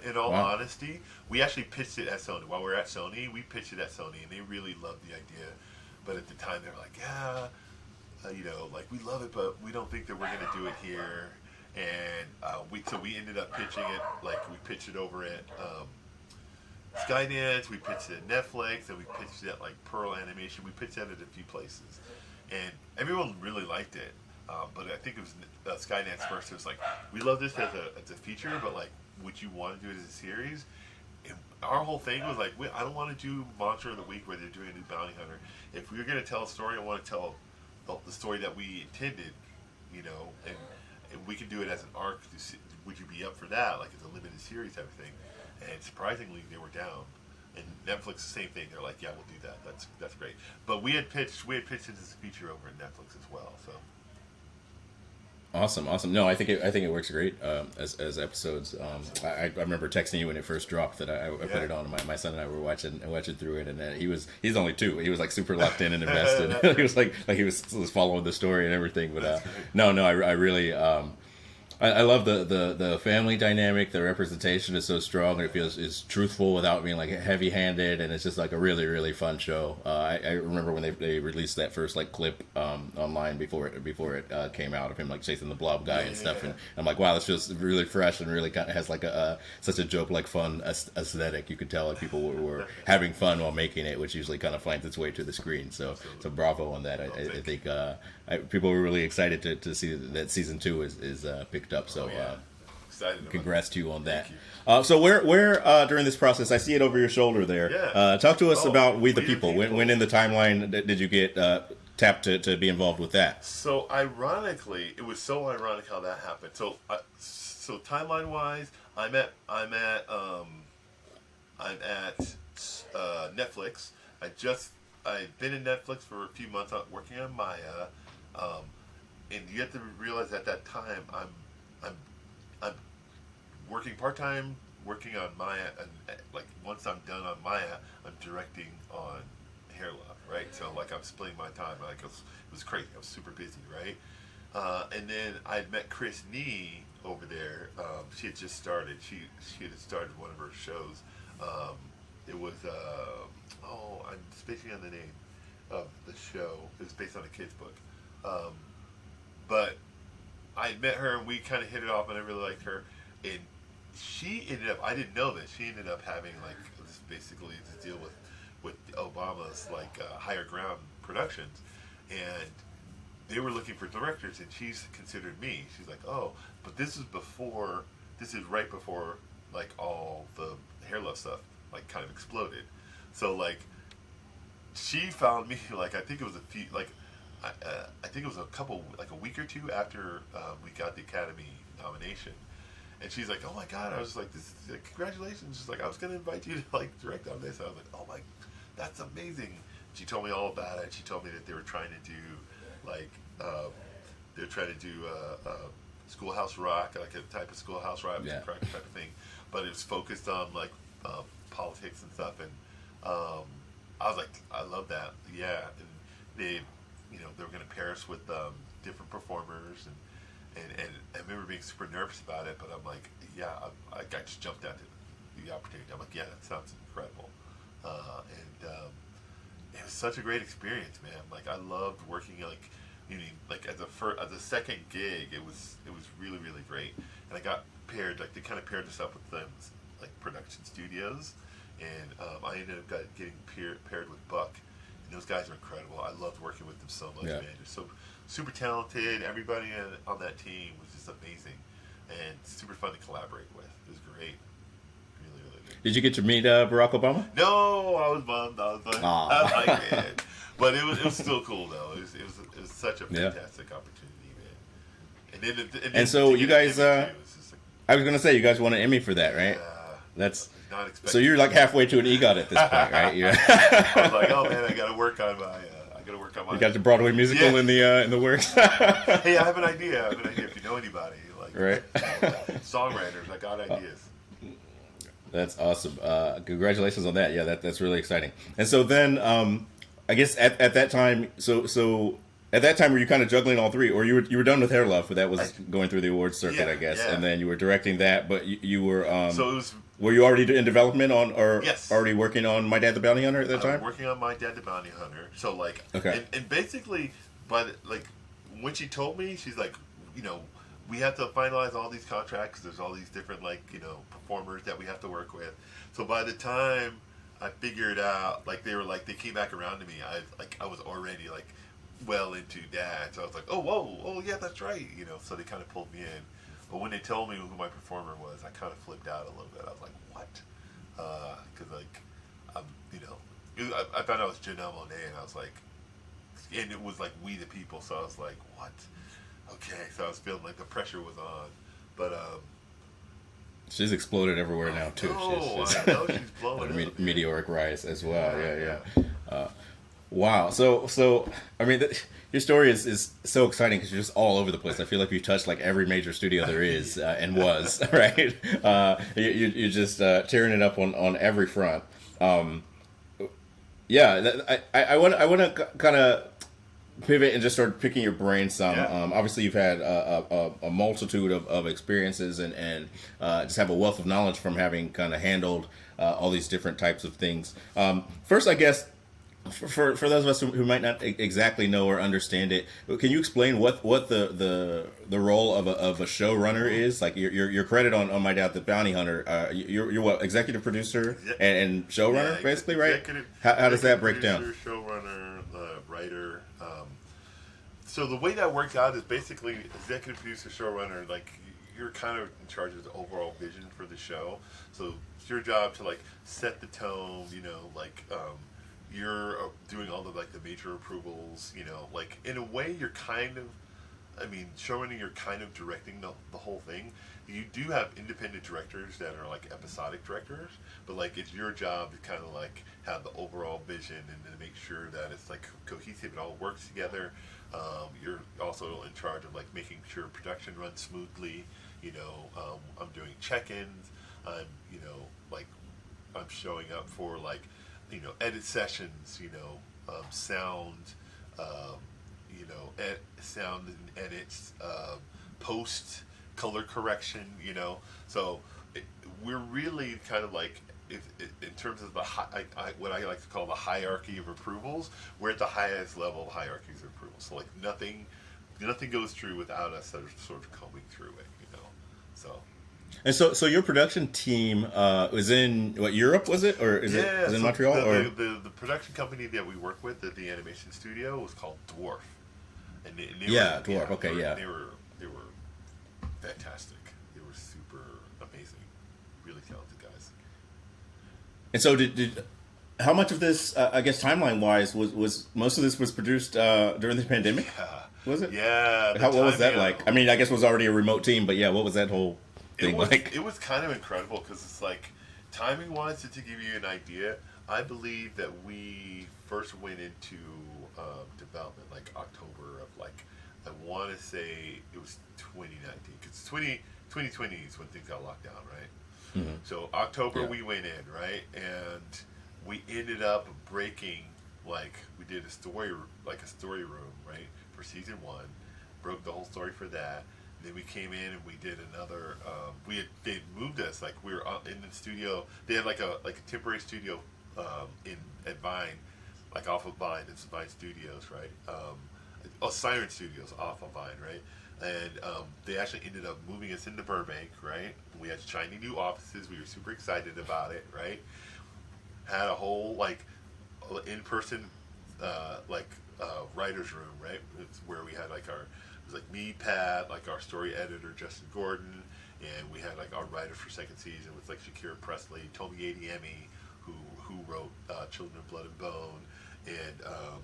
in all honesty, we actually pitched it at Sony. While we were at Sony, we pitched it at Sony, and they really loved the idea. But at the time, they were like, yeah, like we love it, but we don't think that we're going to do it here. And we ended up pitching it, like we pitched it over at Skydance, we pitched it at Netflix, and we pitched it at like Pearl Animation. We pitched it at a few places, and everyone really liked it. But I think it was Skydance first. It was like, we love this as a feature, but like, would you want to do it as a series? And our whole thing was like, I don't want to do Monster of the Week where they're doing a new bounty hunter. If we're going to tell a story, I want to tell the story that we intended, and we can do it as an arc. Would you be up for that? Like it's a limited series type of thing. And surprisingly, they were down. And Netflix, the same thing. They're like, yeah, we'll do that. That's great. But we had pitched it as a feature over at Netflix as well. So awesome. No, I think it works great as episodes. I remember texting you when it first dropped that I put it on. My son and I were watching through it, and he's only 2. He was like super locked in and invested. He was like he was following the story and everything. But I really. I love the family dynamic. The representation is so strong, and it feels is truthful without being like heavy-handed, and it's just like a really, really fun show. I remember when they released that first like clip online before it came out of him like chasing the blob guy and stuff, and I'm like, wow, that's just really fresh and really kind of has like such a joke like fun aesthetic. You could tell like people were having fun while making it, which usually kind of finds its way to the screen. So bravo on that. I think people were really excited to see that season 2 is picked up. So congrats to you on that. So where during this process, I see it over your shoulder there. Yeah. Talk to us about We the People. When in the timeline did you get tapped to be involved with that? So ironically, it was so ironic how that happened. So timeline wise, I'm at Netflix. I've been in Netflix for a few months working on Maya, and you have to realize at that time I'm working part-time, working on Maya, and like once I'm done on Maya, I'm directing on Hair Love, right? So like I'm splitting my time. Like it was crazy. I was super busy, right? And then I met Chris Nee over there. She had just started. She had started one of her shows. It was I'm spacing on the name of the show. It was based on a kid's book. But I met her and we kind of hit it off, and I really liked her. And she ended up, I didn't know this, she ended up having like this basically this deal with Obama's like Higher Ground Productions, and they were looking for directors, and she's considered me. She's like, oh, but this is right before like all the Hair Love stuff like kind of exploded. So like she found me like, I think it was I think it was a week or two after we got the Academy nomination. And she's like, "Oh my God!" I was like, "This is like, congratulations!" She's like, "I was gonna invite you to like direct on this." I was like, "Oh my, that's amazing!" She told me all about it. She told me that they were trying to do like they're trying to do Schoolhouse Rock, like a type of Schoolhouse Rock type of thing, but it was focused on like politics and stuff. And I was like, "I love that." Yeah, and they, they were gonna pair us with different performers and. And I remember being super nervous about it, but I'm like, yeah, I just jumped at the opportunity. I'm like, yeah, that sounds incredible. It was such a great experience, man. Like, I loved working, like as a second gig, it was really, really great. And I got paired, like, they kind of paired us up with them, like, production studios. And I ended up getting paired with Buck. And those guys are incredible. I loved working with them so much, man. They're so super talented. Everybody on that team was just amazing and super fun to collaborate with. It was great. Really, really good. Did you get to meet Barack Obama? No, I was bummed. I was like, man. But it was still cool though. It was such a fantastic opportunity, man. And then so you guys, like, I was gonna say you guys won an Emmy for that, right? That's not expecting. So you're like halfway to an EGOT at this point, right? Yeah. I was like, oh man, I got to work on my. You got the Broadway musical in the works. Hey, I have an idea. If you know anybody, like songwriters, I got ideas. That's awesome. Congratulations on that. Yeah, that's really exciting. And so then, I guess at that time, so at that time, were you kind of juggling all three, or you were done with Hair Love, but that was going through the awards circuit, I guess, and then you were directing that, but you were. So it was. Were you already in development already working on My Dad the Bounty Hunter at that time? Working on My Dad the Bounty Hunter. So like, and basically, but like when she told me, she's like, we have to finalize all these contracts. There's all these different performers that we have to work with. So by the time I figured out, they came back around to me. I was already well into that. So I was like, oh yeah, that's right. So they kind of pulled me in. But when they told me who my performer was, I kind of flipped out a little bit. I was like, what? Because, I found out it was Janelle Monáe, and I was like, and it was like We the People, so I was like, what? Okay, so I was feeling like the pressure was on. But, she's exploded everywhere now, too. I know she's blowing up. Meteoric rise as well, yeah. Wow. So I mean, your story is so exciting because you're just all over the place. I feel like you touched every major studio there is and was, right? You're just tearing it up on every front. I want to kind of pivot and just start picking your brain some. Obviously, you've had a multitude of experiences and just have a wealth of knowledge from having kind of handled all these different types of things. First, I guess. For those of us who might not exactly know or understand it, can you explain what the role of a showrunner is? Like your credit on My Dad the Bounty Hunter, you're what, executive producer and showrunner, basically, right? How does that break down? Showrunner, writer. So the way that works out is basically executive producer, showrunner. You're kind of in charge of the overall vision for the show. So it's your job to set the tone. You're doing all the the major approvals, in a way you're kind of, showrunning, you're kind of directing the whole thing. You do have independent directors that are episodic directors, but it's your job to kind of have the overall vision and to make sure that it's cohesive, it all works together. You're also in charge of making sure production runs smoothly. I'm doing check-ins. I'm showing up for edit sessions, sound, sound and edits, post color correction, So we're really kind of in terms of the what I like to call the hierarchy of approvals, we're at the highest level of hierarchies of approvals. So nothing goes through without us sort of combing through it, So. And so your production team was in Europe, was it, or is it in Montreal? The production company that we work with at the animation studio was called Dwarf, and they Dwarf. They were fantastic. They were super amazing, really talented guys. And so did How much of this, I guess, timeline wise, was most of this was produced during the pandemic? Yeah, Was it? yeah. The What was that timing, like? I mean, I guess it was already a remote team, but yeah, what was that whole thing like? it was kind of incredible because it's like timing wise to give you an idea. I believe that we first went into development like October of like I want to say it was 2019 because 2020 is when things got locked down, right? Hmm. So October Yeah. we went in, right, and we ended up breaking like we did a story room, right, for season one, broke the whole story for that. Then we came in and we did another. They moved us like we were in the studio. They had like a temporary studio in at Vine, like off of Vine. It's Vine Studios, right? Siren Studios off of Vine, right? And they actually ended up moving us into Burbank, right? We had shiny new offices. We were super excited about it, right? Had a whole like in person writers room, right? It's where we had like our it was like me, Pat, like our story editor Justin Gordon, and we had like our writers for second season with like Shakira Presley, Tomi Adeyemi, who wrote Children of Blood and Bone, and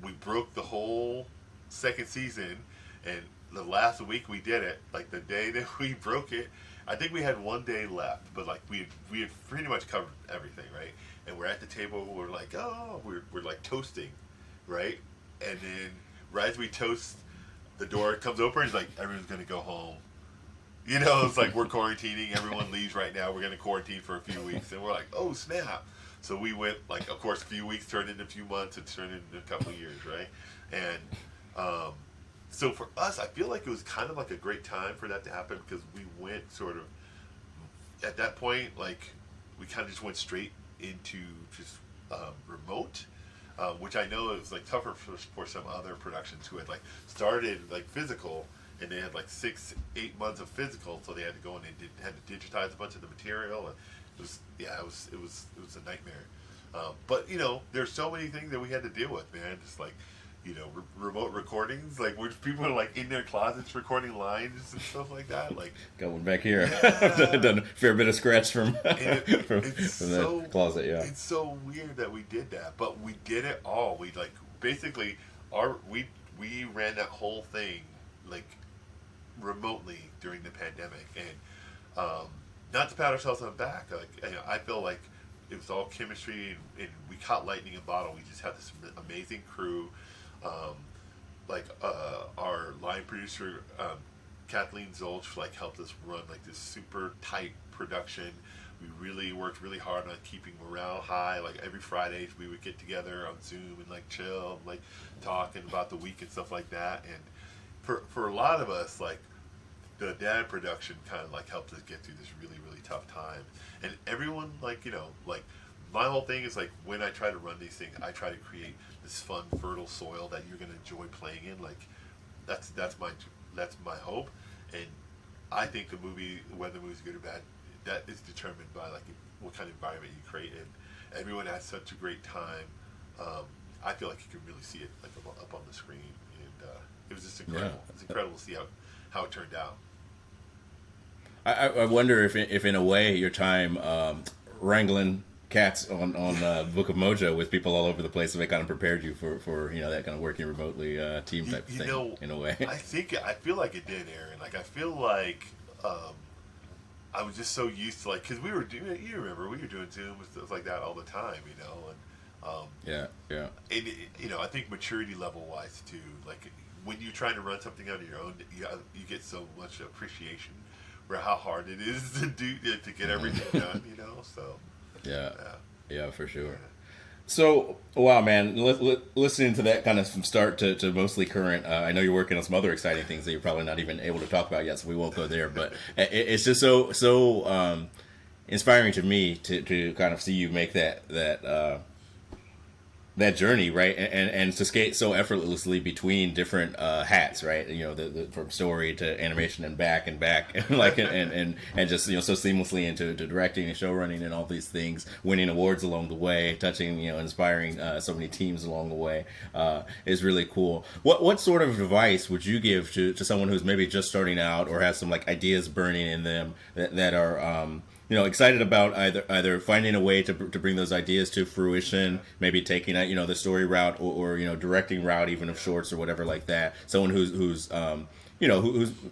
we broke the whole second season, and the last week we did it, like the day that we broke it, I think we had one day left, but like we had pretty much covered everything, right? And we're at the table, we're like, oh, we're like toasting, right? And then right as we toast, the door comes open, and it's like everyone's gonna go home. You know, it's like we're quarantining, everyone leaves right now, we're gonna quarantine for a few weeks, and we're like, oh snap. So we went like, of course, a few weeks turned into a few months, it turned into a couple of years, right? And so for us, I feel like it was kind of like a great time for that to happen because we went sort of at that point, like we kind of just went straight into just remote, which I know is like tougher for some other productions who had like started like physical and they had like 6-8 months of physical, so they had to go in and had to digitize a bunch of the material, and it was a nightmare. But you know, there's so many things that we had to deal with, man. Just like you know, remote recordings, like where people are like in their closets recording lines and stuff like that. Like Got one back here. yeah, Done a fair bit of scratch from it's from so that closet. Yeah. it's so weird that we did that, but we did it all. We like basically we ran that whole thing like remotely during the pandemic, and not to pat ourselves on the back, like you know, I feel like it was all chemistry, and we caught lightning in a bottle. We just had this amazing crew. Um, our line producer Kathleen Zolch like helped us run like this super tight production. We really worked really hard on keeping morale high. Like every Friday we would get together on Zoom and like chill, and, like talking about the week and stuff like that. And for a lot of us, like the dad production kind of like helped us get through this really tough time. And everyone like you know like my whole thing is like when I try to run these things, I try to create this fun, fertile soil that you're gonna enjoy playing in. Like that's my hope, and I think the movie, whether the movie's good or bad, that is determined by like what kind of environment you create. And everyone has such a great time. I feel like you can really see it like up on the screen, and it was just incredible. Yeah. It's incredible to see how it turned out. I wonder if in a way your time wrangling cats on Book of Mojo with people all over the place, if it kind of prepared you for you know that kind of working remotely team type of You thing know, in a way. I feel like it did, Aaron. Like I feel like I was just so used to like because we were doing. You remember we were doing Zoom and stuff like that all the time, you know. And Yeah. and you know, I think maturity level wise too. Like when you're trying to run something on your own, you get so much appreciation for how hard it is to do to get everything done. You know, so Yeah, yeah. yeah, for sure. Yeah. So, wow, man, listening to that kind of from start to mostly current, I know you're working on some other exciting things that you're probably not even able to talk about yet, so we won't go there. But it's just so inspiring to me to kind of see you make that journey, right, and to skate so effortlessly between different hats, right? You know, the from story to animation and back and like and just you know so seamlessly into directing and show running and all these things, winning awards along the way, touching you know inspiring so many teams along the way is really cool. What sort of advice would you give to someone who's maybe just starting out or has some like ideas burning in them that are excited about either finding a way to bring those ideas to fruition, maybe taking the story route, or directing route, even of shorts or whatever like that. Someone who's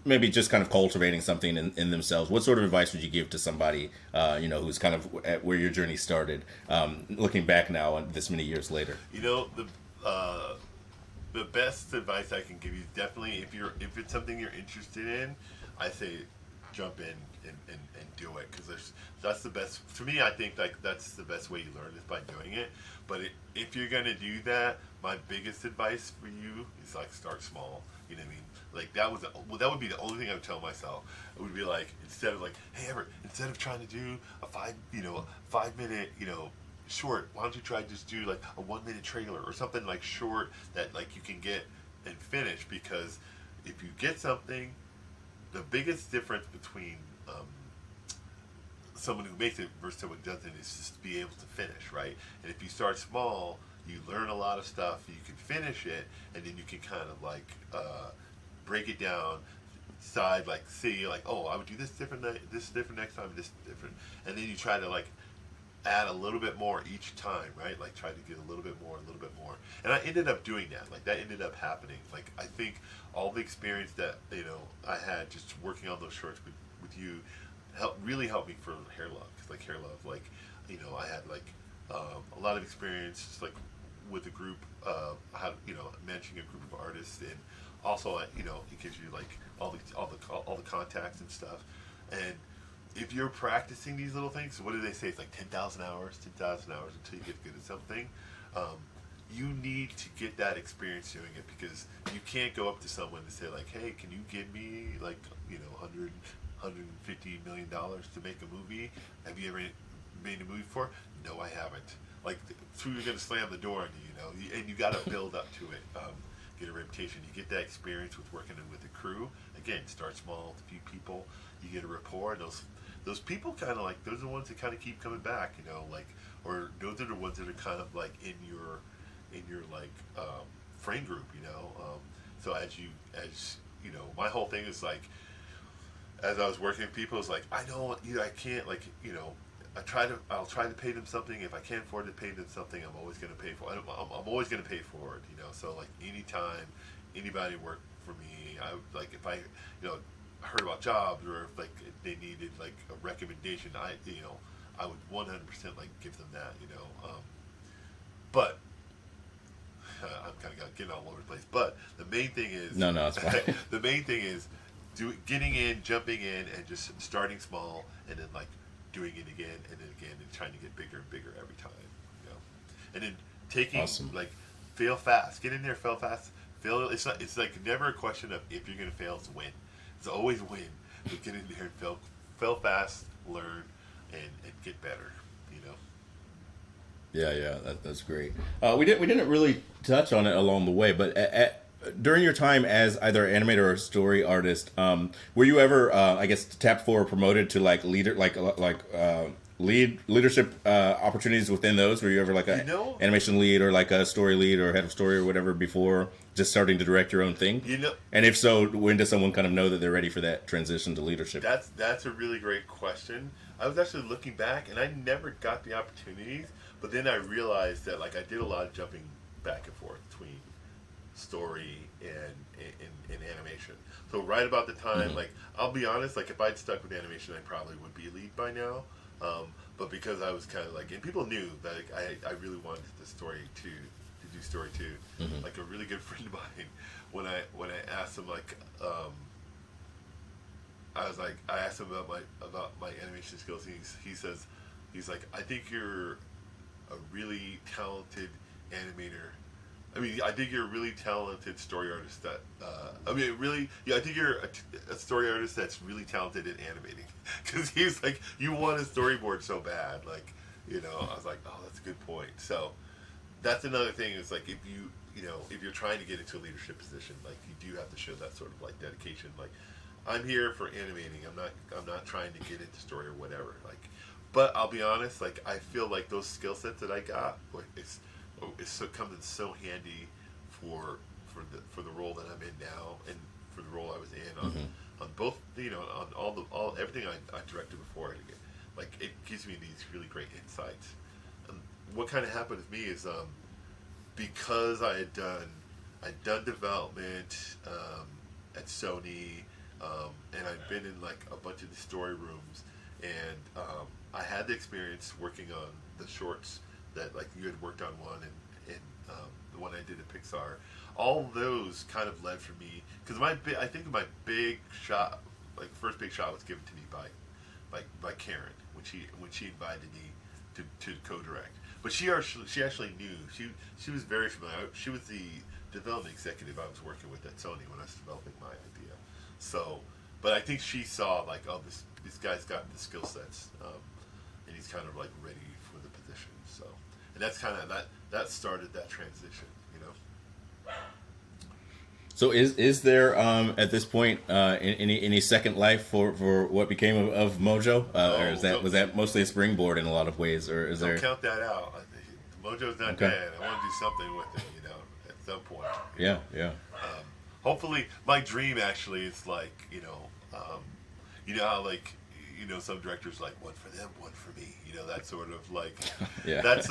maybe just kind of cultivating something in themselves. What sort of advice would you give to somebody, who's kind of at where your journey started, looking back now and this many years later? The best advice I can give you is definitely if it's something you're interested in, I say jump in and do it, because that's the best for me. I think like that's the best way you learn is by doing it. But if you're gonna do that, my biggest advice for you is like start small. You know what I mean? Like that would be the only thing I would tell myself. It would be like, instead of like, hey Everett, instead of trying to do a 5 minute short, why don't you try just do like a 1 minute trailer or something like short that like you can get and finish. Because if you get something, the biggest difference between someone who makes it versus someone who doesn't is just to be able to finish, right? And if you start small, you learn a lot of stuff, you can finish it, and then you can kind of like break it down, decide like, see like, oh, I would do this different next time, this different, and then you try to like add a little bit more each time, right? Like try to get a little bit more. And I ended up doing that. Like that ended up happening. Like I think all the experience that I had just working on those shorts with you really helped me for Hair Love. 'Cause like Hair Love, like I had like a lot of experience just like with a group, how managing a group of artists, and also it gives you like all the contacts and stuff. And if you're practicing these little things, what do they say? It's like 10,000 hours until you get good at something. You need to get that experience doing it, because you can't go up to someone and say like, hey, can you give me like, $150 million to make a movie? Have you ever made a movie before? No, I haven't. Like, you're going to slam the door on you, and you got to build up to it. Get a reputation. You get that experience with working with a crew. Again, start small with a few people. You get a rapport, and those people kind of like, those are the ones that kind of keep coming back, like, or those are the ones that are kind of like in your like friend group, so as my whole thing is like, as I was working with people, it's like, I can't, like, I'll try to pay them something. If I can't afford to pay them something, I'm always going to pay for it. I'm always going to pay for it, so like anytime anybody worked for me, I like, if I heard about jobs, or if like they needed like a recommendation, I would 100% like give them that, but I'm kind of getting all over the place. But the main thing is, no, it's fine. The main thing is getting in, jumping in, and just starting small, and then like doing it again and then again, and trying to get bigger and bigger every time, and then taking Awesome. like, fail fast, get in there, fail fast, fail. It's like never a question of if you're gonna fail, it's win. It's always win. But get in there and fail fast, learn, and get better. Yeah, that's great. We didn't really touch on it along the way, but during your time as either animator or story artist, were you ever, I guess, tapped for or promoted to like leadership opportunities within those? Were you ever like a animation lead, or like a story lead, or head of story or whatever, before just starting to direct your own thing? And if so, when does someone kind of know that they're ready for that transition to leadership? That's a really great question. I was actually looking back, and I never got the opportunities. But then I realized that like I did a lot of jumping back and forth between story and animation. So right about the time, like, I'll be honest, like if I'd stuck with animation, I probably would be a lead by now. But because I was kind of like, and people knew that I really wanted the story to do story too. Like a really good friend of mine, when I asked him like, I asked him about my animation skills. He's like, I think you're a really talented animator. I mean, I think you're a really talented story artist. I think you're a story artist that's really talented at animating. Because he was like, you want a storyboard so bad, like, I was like, oh, that's a good point. So that's another thing. Is like, if you're trying to get into a leadership position, like, you do have to show that sort of like dedication. Like, I'm here for animating. I'm not trying to get into story or whatever. Like. But I'll be honest, like, I feel like those skill sets that I got, it's come in so handy for the role that I'm in now, and for the role I was in on both, on all everything I directed before. like it gives me these really great insights. What kind of happened with me is because I'd done development at Sony, and I'd been in like a bunch of the story rooms, and I had the experience working on the shorts that like you had worked on one, and the one I did at Pixar. All those kind of led for me because I think my big shot, like first big shot, was given to me by Karen when she invited me to co-direct. But she actually knew. She was very familiar. She was the development executive I was working with at Sony when I was developing my idea. So, but I think she saw like, oh, this guy's got the skill sets, and he's kind of like ready for the position. So, and that's kind of that started that transition, you know. So is there at this point any second life for what became of Mojo, or was that mostly a springboard in a lot of ways, or is there? Don't count that out. Mojo's not dead. I want to do something with it, you know, at some point. Yeah. Hopefully, my dream actually is like, you know how like, you know, some directors like one for them, one for me. You know, that sort of like, yeah. That's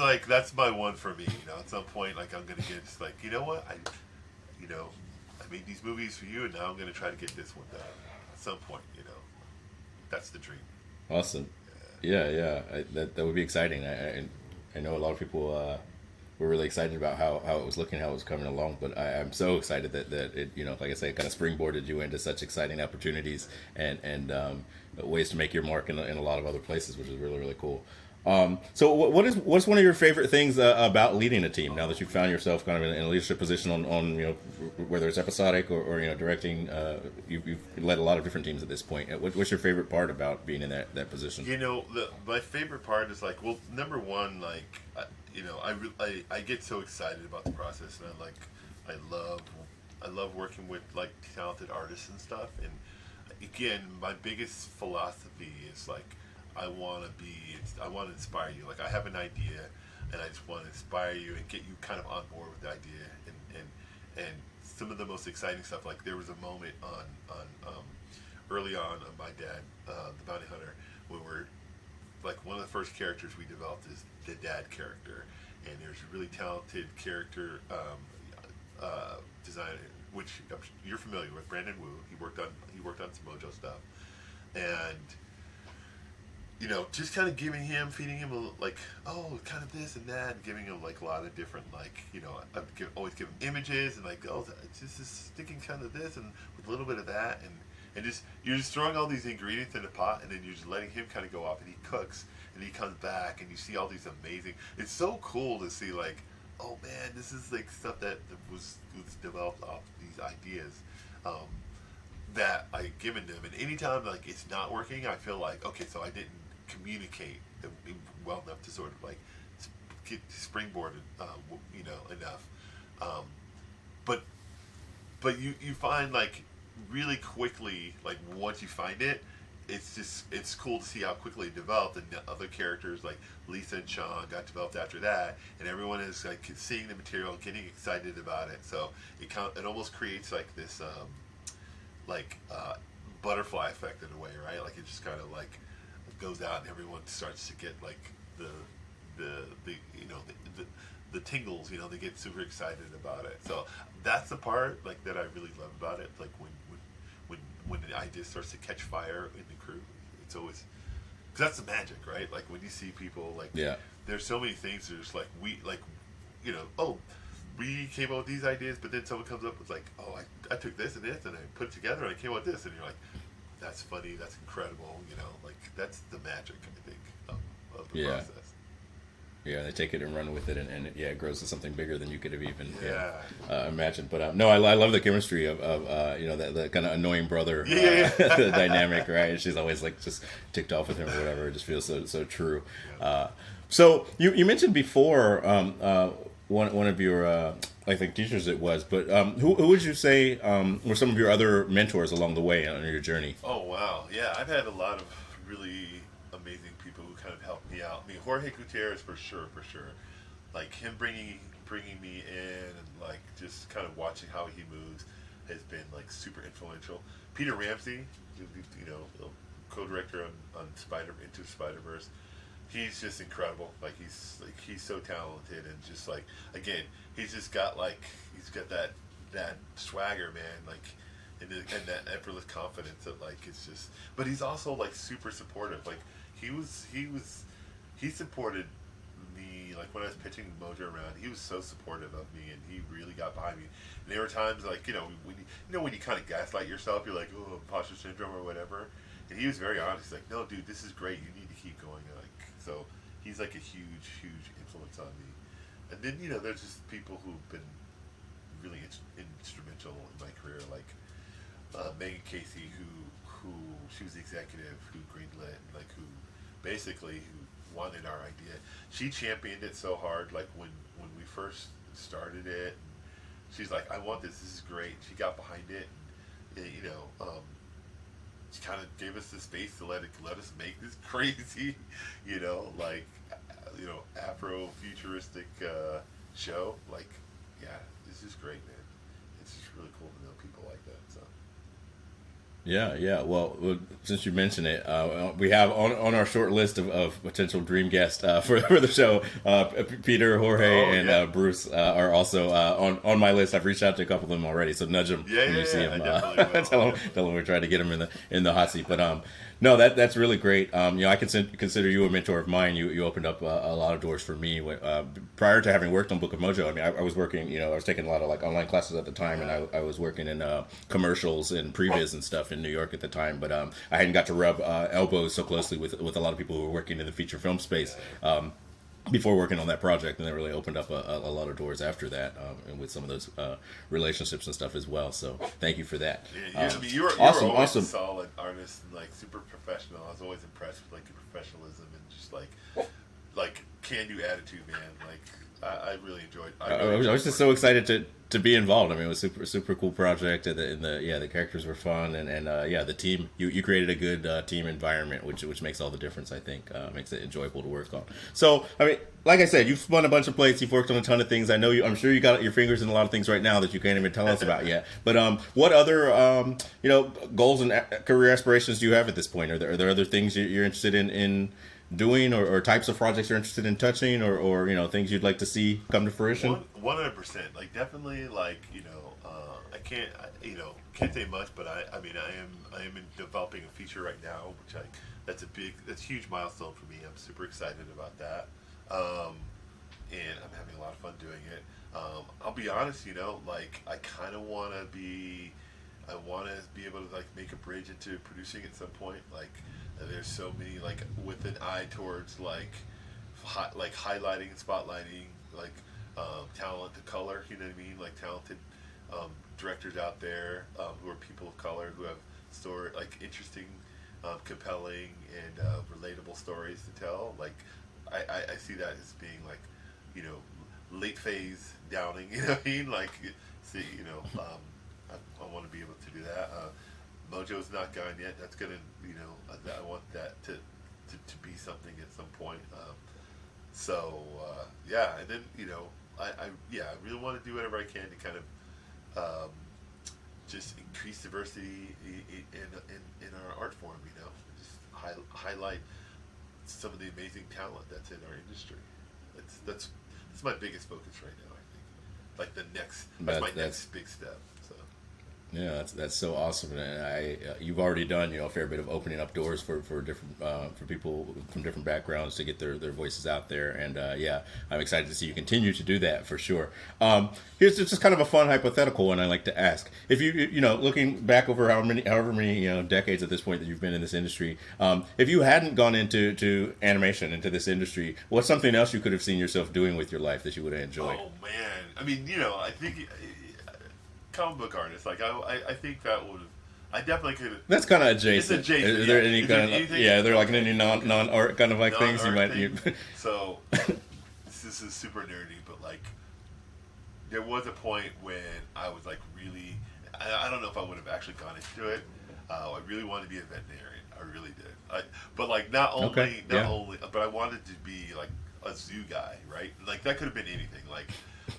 my one for me. You know, at some point, like I'm gonna get just like, you know what, I made these movies for you, and now I'm gonna try to get this one done at some point. You know, that's the dream. Awesome. Yeah. That would be exciting. I know a lot of people were really excited about how it was looking, how it was coming along. But I'm so excited that it, you know, like I say, it kind of springboarded you into such exciting opportunities and ways to make your mark in a lot of other places, which is really, really cool. So what's one of your favorite things about leading a team now that you've found yourself kind of in a leadership position on you know, whether it's episodic or you know, directing, you've led a lot of different teams at this point. What's your favorite part about being in that position? You know, my favorite part is like, well, number one, like, you know, I get so excited about the process, and I love working with like talented artists and stuff. And again, my biggest philosophy is like, I want to inspire you. Like I have an idea, and I just want to inspire you and get you kind of on board with the idea. And some of the most exciting stuff, like there was a moment on early on My Dad, the Bounty Hunter, when we're like one of the first characters we developed is the dad character, and there's a really talented character designer, which you're familiar with, Brandon Wu. He worked on some Mojo stuff, and you know, just kind of feeding him like, oh, kind of this and that, and giving him like a lot of different, like, you know, always give him images and like, oh, it's just sticking kind of this and with a little bit of that, and just you're just throwing all these ingredients in a pot, and then you're just letting him kind of go off, and he cooks, and he comes back, and you see all these amazing. It's so cool to see like, oh man, this is like stuff that was developed off these ideas. That I've given them, and anytime like it's not working, I feel like, okay, so I didn't communicate well enough to sort of like get springboarded, you know, enough. But you find like really quickly, like once you find it, it's cool to see how quickly it developed, and the other characters like Lisa and Sean got developed after that, and everyone is like seeing the material and getting excited about it. So it almost creates like this butterfly effect in a way, right? Like it just kind of like goes out, and everyone starts to get like the you know the tingles, you know, they get super excited about it. So that's the part like that I really love about it. Like when the idea starts to catch fire in the crew, it's always, because that's the magic, right? Like when you see people like, yeah, there's so many things. There's like you know, oh, we came up with these ideas, but then someone comes up with like, oh, I took this and this and I put it together and I came up with this, and you're like, that's funny, that's incredible, you know, like that's the magic, I think, of the process. Yeah, they take it and run with it, and it grows to something bigger than you could have even imagined. But no, I love the chemistry of you know, that kind of annoying brother the dynamic, right? She's always like just ticked off with him or whatever. It just feels so true. Yeah. So you mentioned before one of your I think teachers it was, but who would you say were some of your other mentors along the way on your journey? Oh wow, yeah, I've had a lot of really amazing people who kind of helped me out. I mean, Jorge Gutierrez for sure. Like him bringing me in and like just kind of watching how he moves has been like super influential. Peter Ramsey, you know, co-director on Into Spider-Verse. He's just incredible. Like he's so talented, and just like, again, he's got that swagger, man. Like, and that effortless confidence that, like, it's just. But he's also like super supportive. Like he supported me, like when I was pitching Mojo around. He was so supportive of me, and he really got behind me. And there were times, like, when you kind of gaslight yourself, you're like, oh, imposter syndrome or whatever. And he was very honest. He's like, no, dude, this is great. You need to keep going. Like, so he's like a huge, huge influence on me. And then, there's just people who've been really instrumental in my career, like Megan Casey, who she was the executive who greenlit, like who wanted our idea. She championed it so hard, like when we first started it. She's like, I want this. This is great. She got behind it. And, she kind of gave us the space to let us make this crazy, Afro-futuristic show. Like, yeah, this is great, man. It's just really cool to know people like that. So. Yeah. Well, since you mentioned it, we have on our short list of potential dream guests for the show. Peter, Jorge, and Bruce are also on my list. I've reached out to a couple of them already, so nudge them when you see them. Tell them we're trying to get them in the hot seat. But no, that's really great. I consider you a mentor of mine. You opened up a lot of doors for me. Prior to having worked on Book of Mojo, I mean, I was working. I was taking a lot of like online classes at the time, and I was working in commercials and previs and stuff in New York at the time. But I hadn't got to rub elbows so closely with a lot of people who were working in the feature film space. Before working on that project, and that really opened up a lot of doors after that, and with some of those relationships and stuff as well. So thank you for that. You're awesome, always awesome. a solid artist and like super professional. I was always impressed with like your professionalism and just like can-do attitude, man. Like I really enjoyed. I was just so excited to be involved. I mean, it was super cool project, and the characters were fun, and the team. You created a good team environment, which makes all the difference. I think makes it enjoyable to work on. So, I mean, like I said, you've spun a bunch of plates. You've worked on a ton of things. I'm sure you got your fingers in a lot of things right now that you can't even tell us about yet. But what other goals and career aspirations do you have at this point? Are there other things you're interested in doing, or types of projects you're interested in touching, or things you'd like to see come to fruition? 100%. Like, definitely, like, I can't say much, but I am in developing a feature right now, which that's a huge milestone for me. I'm super excited about that, and I'm having a lot of fun doing it. I'll be honest, like, I kind of want to be able to like make a bridge into producing at some point. Like, there's so many, like, with an eye towards like highlighting and spotlighting like talent to color. You know what I mean? Like talented directors out there who are people of color who have interesting, compelling, and relatable stories to tell. Like I see that as being like late phase Downing. You know what I mean? Like I want to be able to do that. Mojo's not gone yet. That's gonna, I want that to be something at some point. And then I really want to do whatever I can to kind of just increase diversity in our art form. Just highlight some of the amazing talent that's in our industry. That's my biggest focus right now. I think like my next big step. So. Yeah, that's so awesome, and you've already done a fair bit of opening up doors for different for people from different backgrounds to get their voices out there, and I'm excited to see you continue to do that for sure. Here's just kind of a fun hypothetical one I like to ask: if you looking back over however many decades at this point that you've been in this industry, if you hadn't gone into animation, into this industry, what's something else you could have seen yourself doing with your life that you would have enjoyed? Oh man, I mean, I think. Comic book artist, like I think that would have. I definitely could have. That's kind of adjacent. It's adjacent. Is there any kind of there like any non art kind of like things you might? So this is super nerdy, but like there was a point when I was like really. I don't know if I would have actually gone into it. I really wanted to be a veterinarian. I really did. But like not only, but I wanted to be like a zoo guy, right? Like that could have been anything, like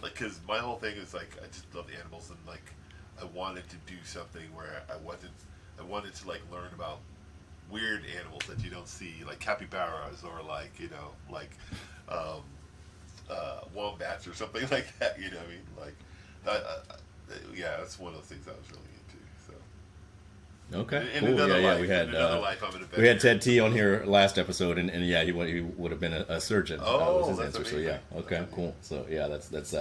because my whole thing is like I just love animals, and like I wanted to do something where I wanted to like learn about weird animals that you don't see, like capybaras or like wombats or something like that. You know what I mean? Like, yeah, that's one of the things I was really into. So. Okay, In cool. another Yeah, life, we had in another life, I'm an we had Ted T on here last episode, and yeah, he would have been a surgeon. Oh, was his that's answer. So amazing. yeah, okay, cool. So yeah, that's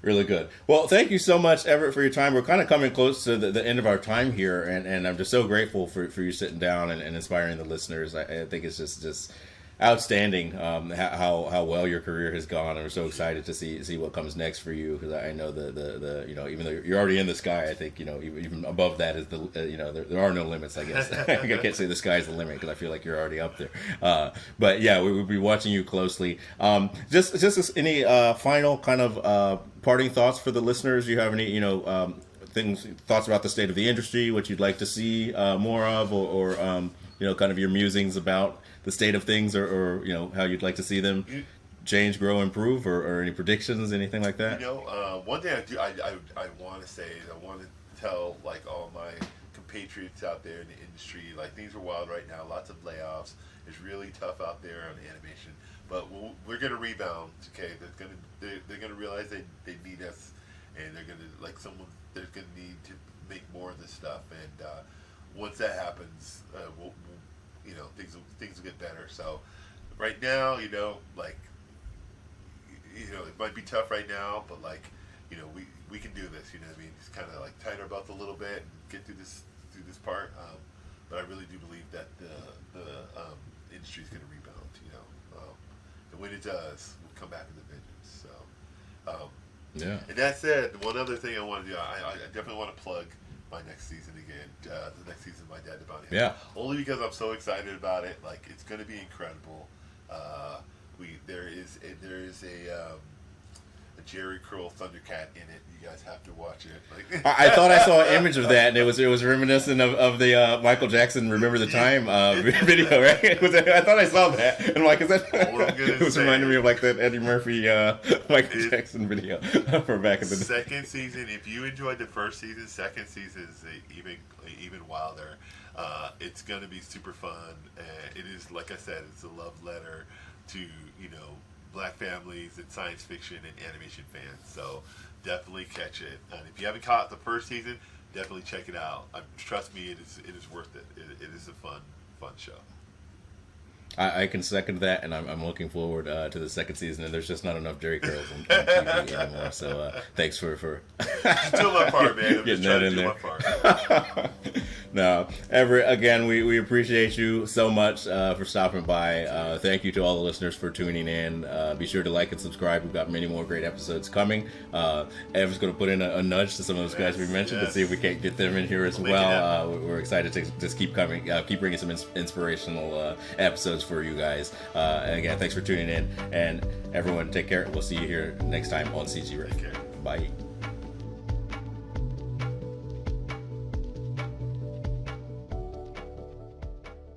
really good. Well, thank you so much, Everett, for your time. We're kind of coming close to the end of our time here, and I'm just so grateful for you sitting down and inspiring the listeners. I think it's just outstanding how well your career has gone, and we're so excited to see what comes next for you, because I know the you know, even though you're already in the sky, I think, you know, even above that is the you know, there are no limits, I guess. I can't say the sky's the limit, because I feel like you're already up there, but yeah, we will be watching you closely. Just any final kind of parting thoughts for the listeners? Do you have any, you know, thoughts about the state of the industry, what you'd like to see more of, or you know, kind of your musings about the state of things, or you know, how you'd like to see them change, grow, improve, or any predictions, anything like that? You know, one thing I want to say is I want to tell, like, all my compatriots out there in the industry, like, things are wild right now, lots of layoffs. It's really tough out there on animation, but we're gonna rebound. Okay, they're gonna realize they need us, and they're gonna, like, they're gonna need to make more of this stuff, and once that happens, we'll you know, things will get better. So right now, you know, like, you know, it might be tough right now, but, like, you know, we can do this. You know what I mean? Just kind of like tighten our belts a little bit and get through this part. But I really do believe that the industry is going to rebound. You know, and when it does, we'll come back with a vengeance. So Yeah. And that said, one other thing I want to do, I definitely want to plug my next season again. The next season of My Dad the Bounty Hunter. Yeah. Only because I'm so excited about it. Like, it's going to be incredible. There is a Jerry Curl Thundercat in it. You guys have to watch it. Like, I thought I saw an image of that, and it was reminiscent of the Michael Jackson "Remember the Time" video, right? I thought I saw that, and I'm like, is that? It was reminding me of, like, that Eddie Murphy Michael Jackson video from back in the day. Second season, if you enjoyed the first season, second season is even wilder. It's gonna be super fun. It is, like I said, it's a love letter to, you know, Black families and science fiction and animation fans. So definitely catch it. And if you haven't caught the first season, definitely check it out. Trust me, it is worth it. It is a fun show. I can second that, and I'm looking forward to the second season. And there's just not enough Jerry Curls on TV anymore. So thanks for Just do my part, man. I'm getting just trying that to in do there. my part. No, Everett, again, we appreciate you so much for stopping by. Thank you to all the listeners for tuning in. Be sure to like and subscribe. We've got many more great episodes coming. Ev's going to put in a nudge to some of those guys we mentioned to see if we can't get them in here as well. We're excited to just keep bringing some inspirational episodes for you guys. And again, thanks for tuning in. And everyone, take care. We'll see you here next time on CG Riff. Take care. Bye.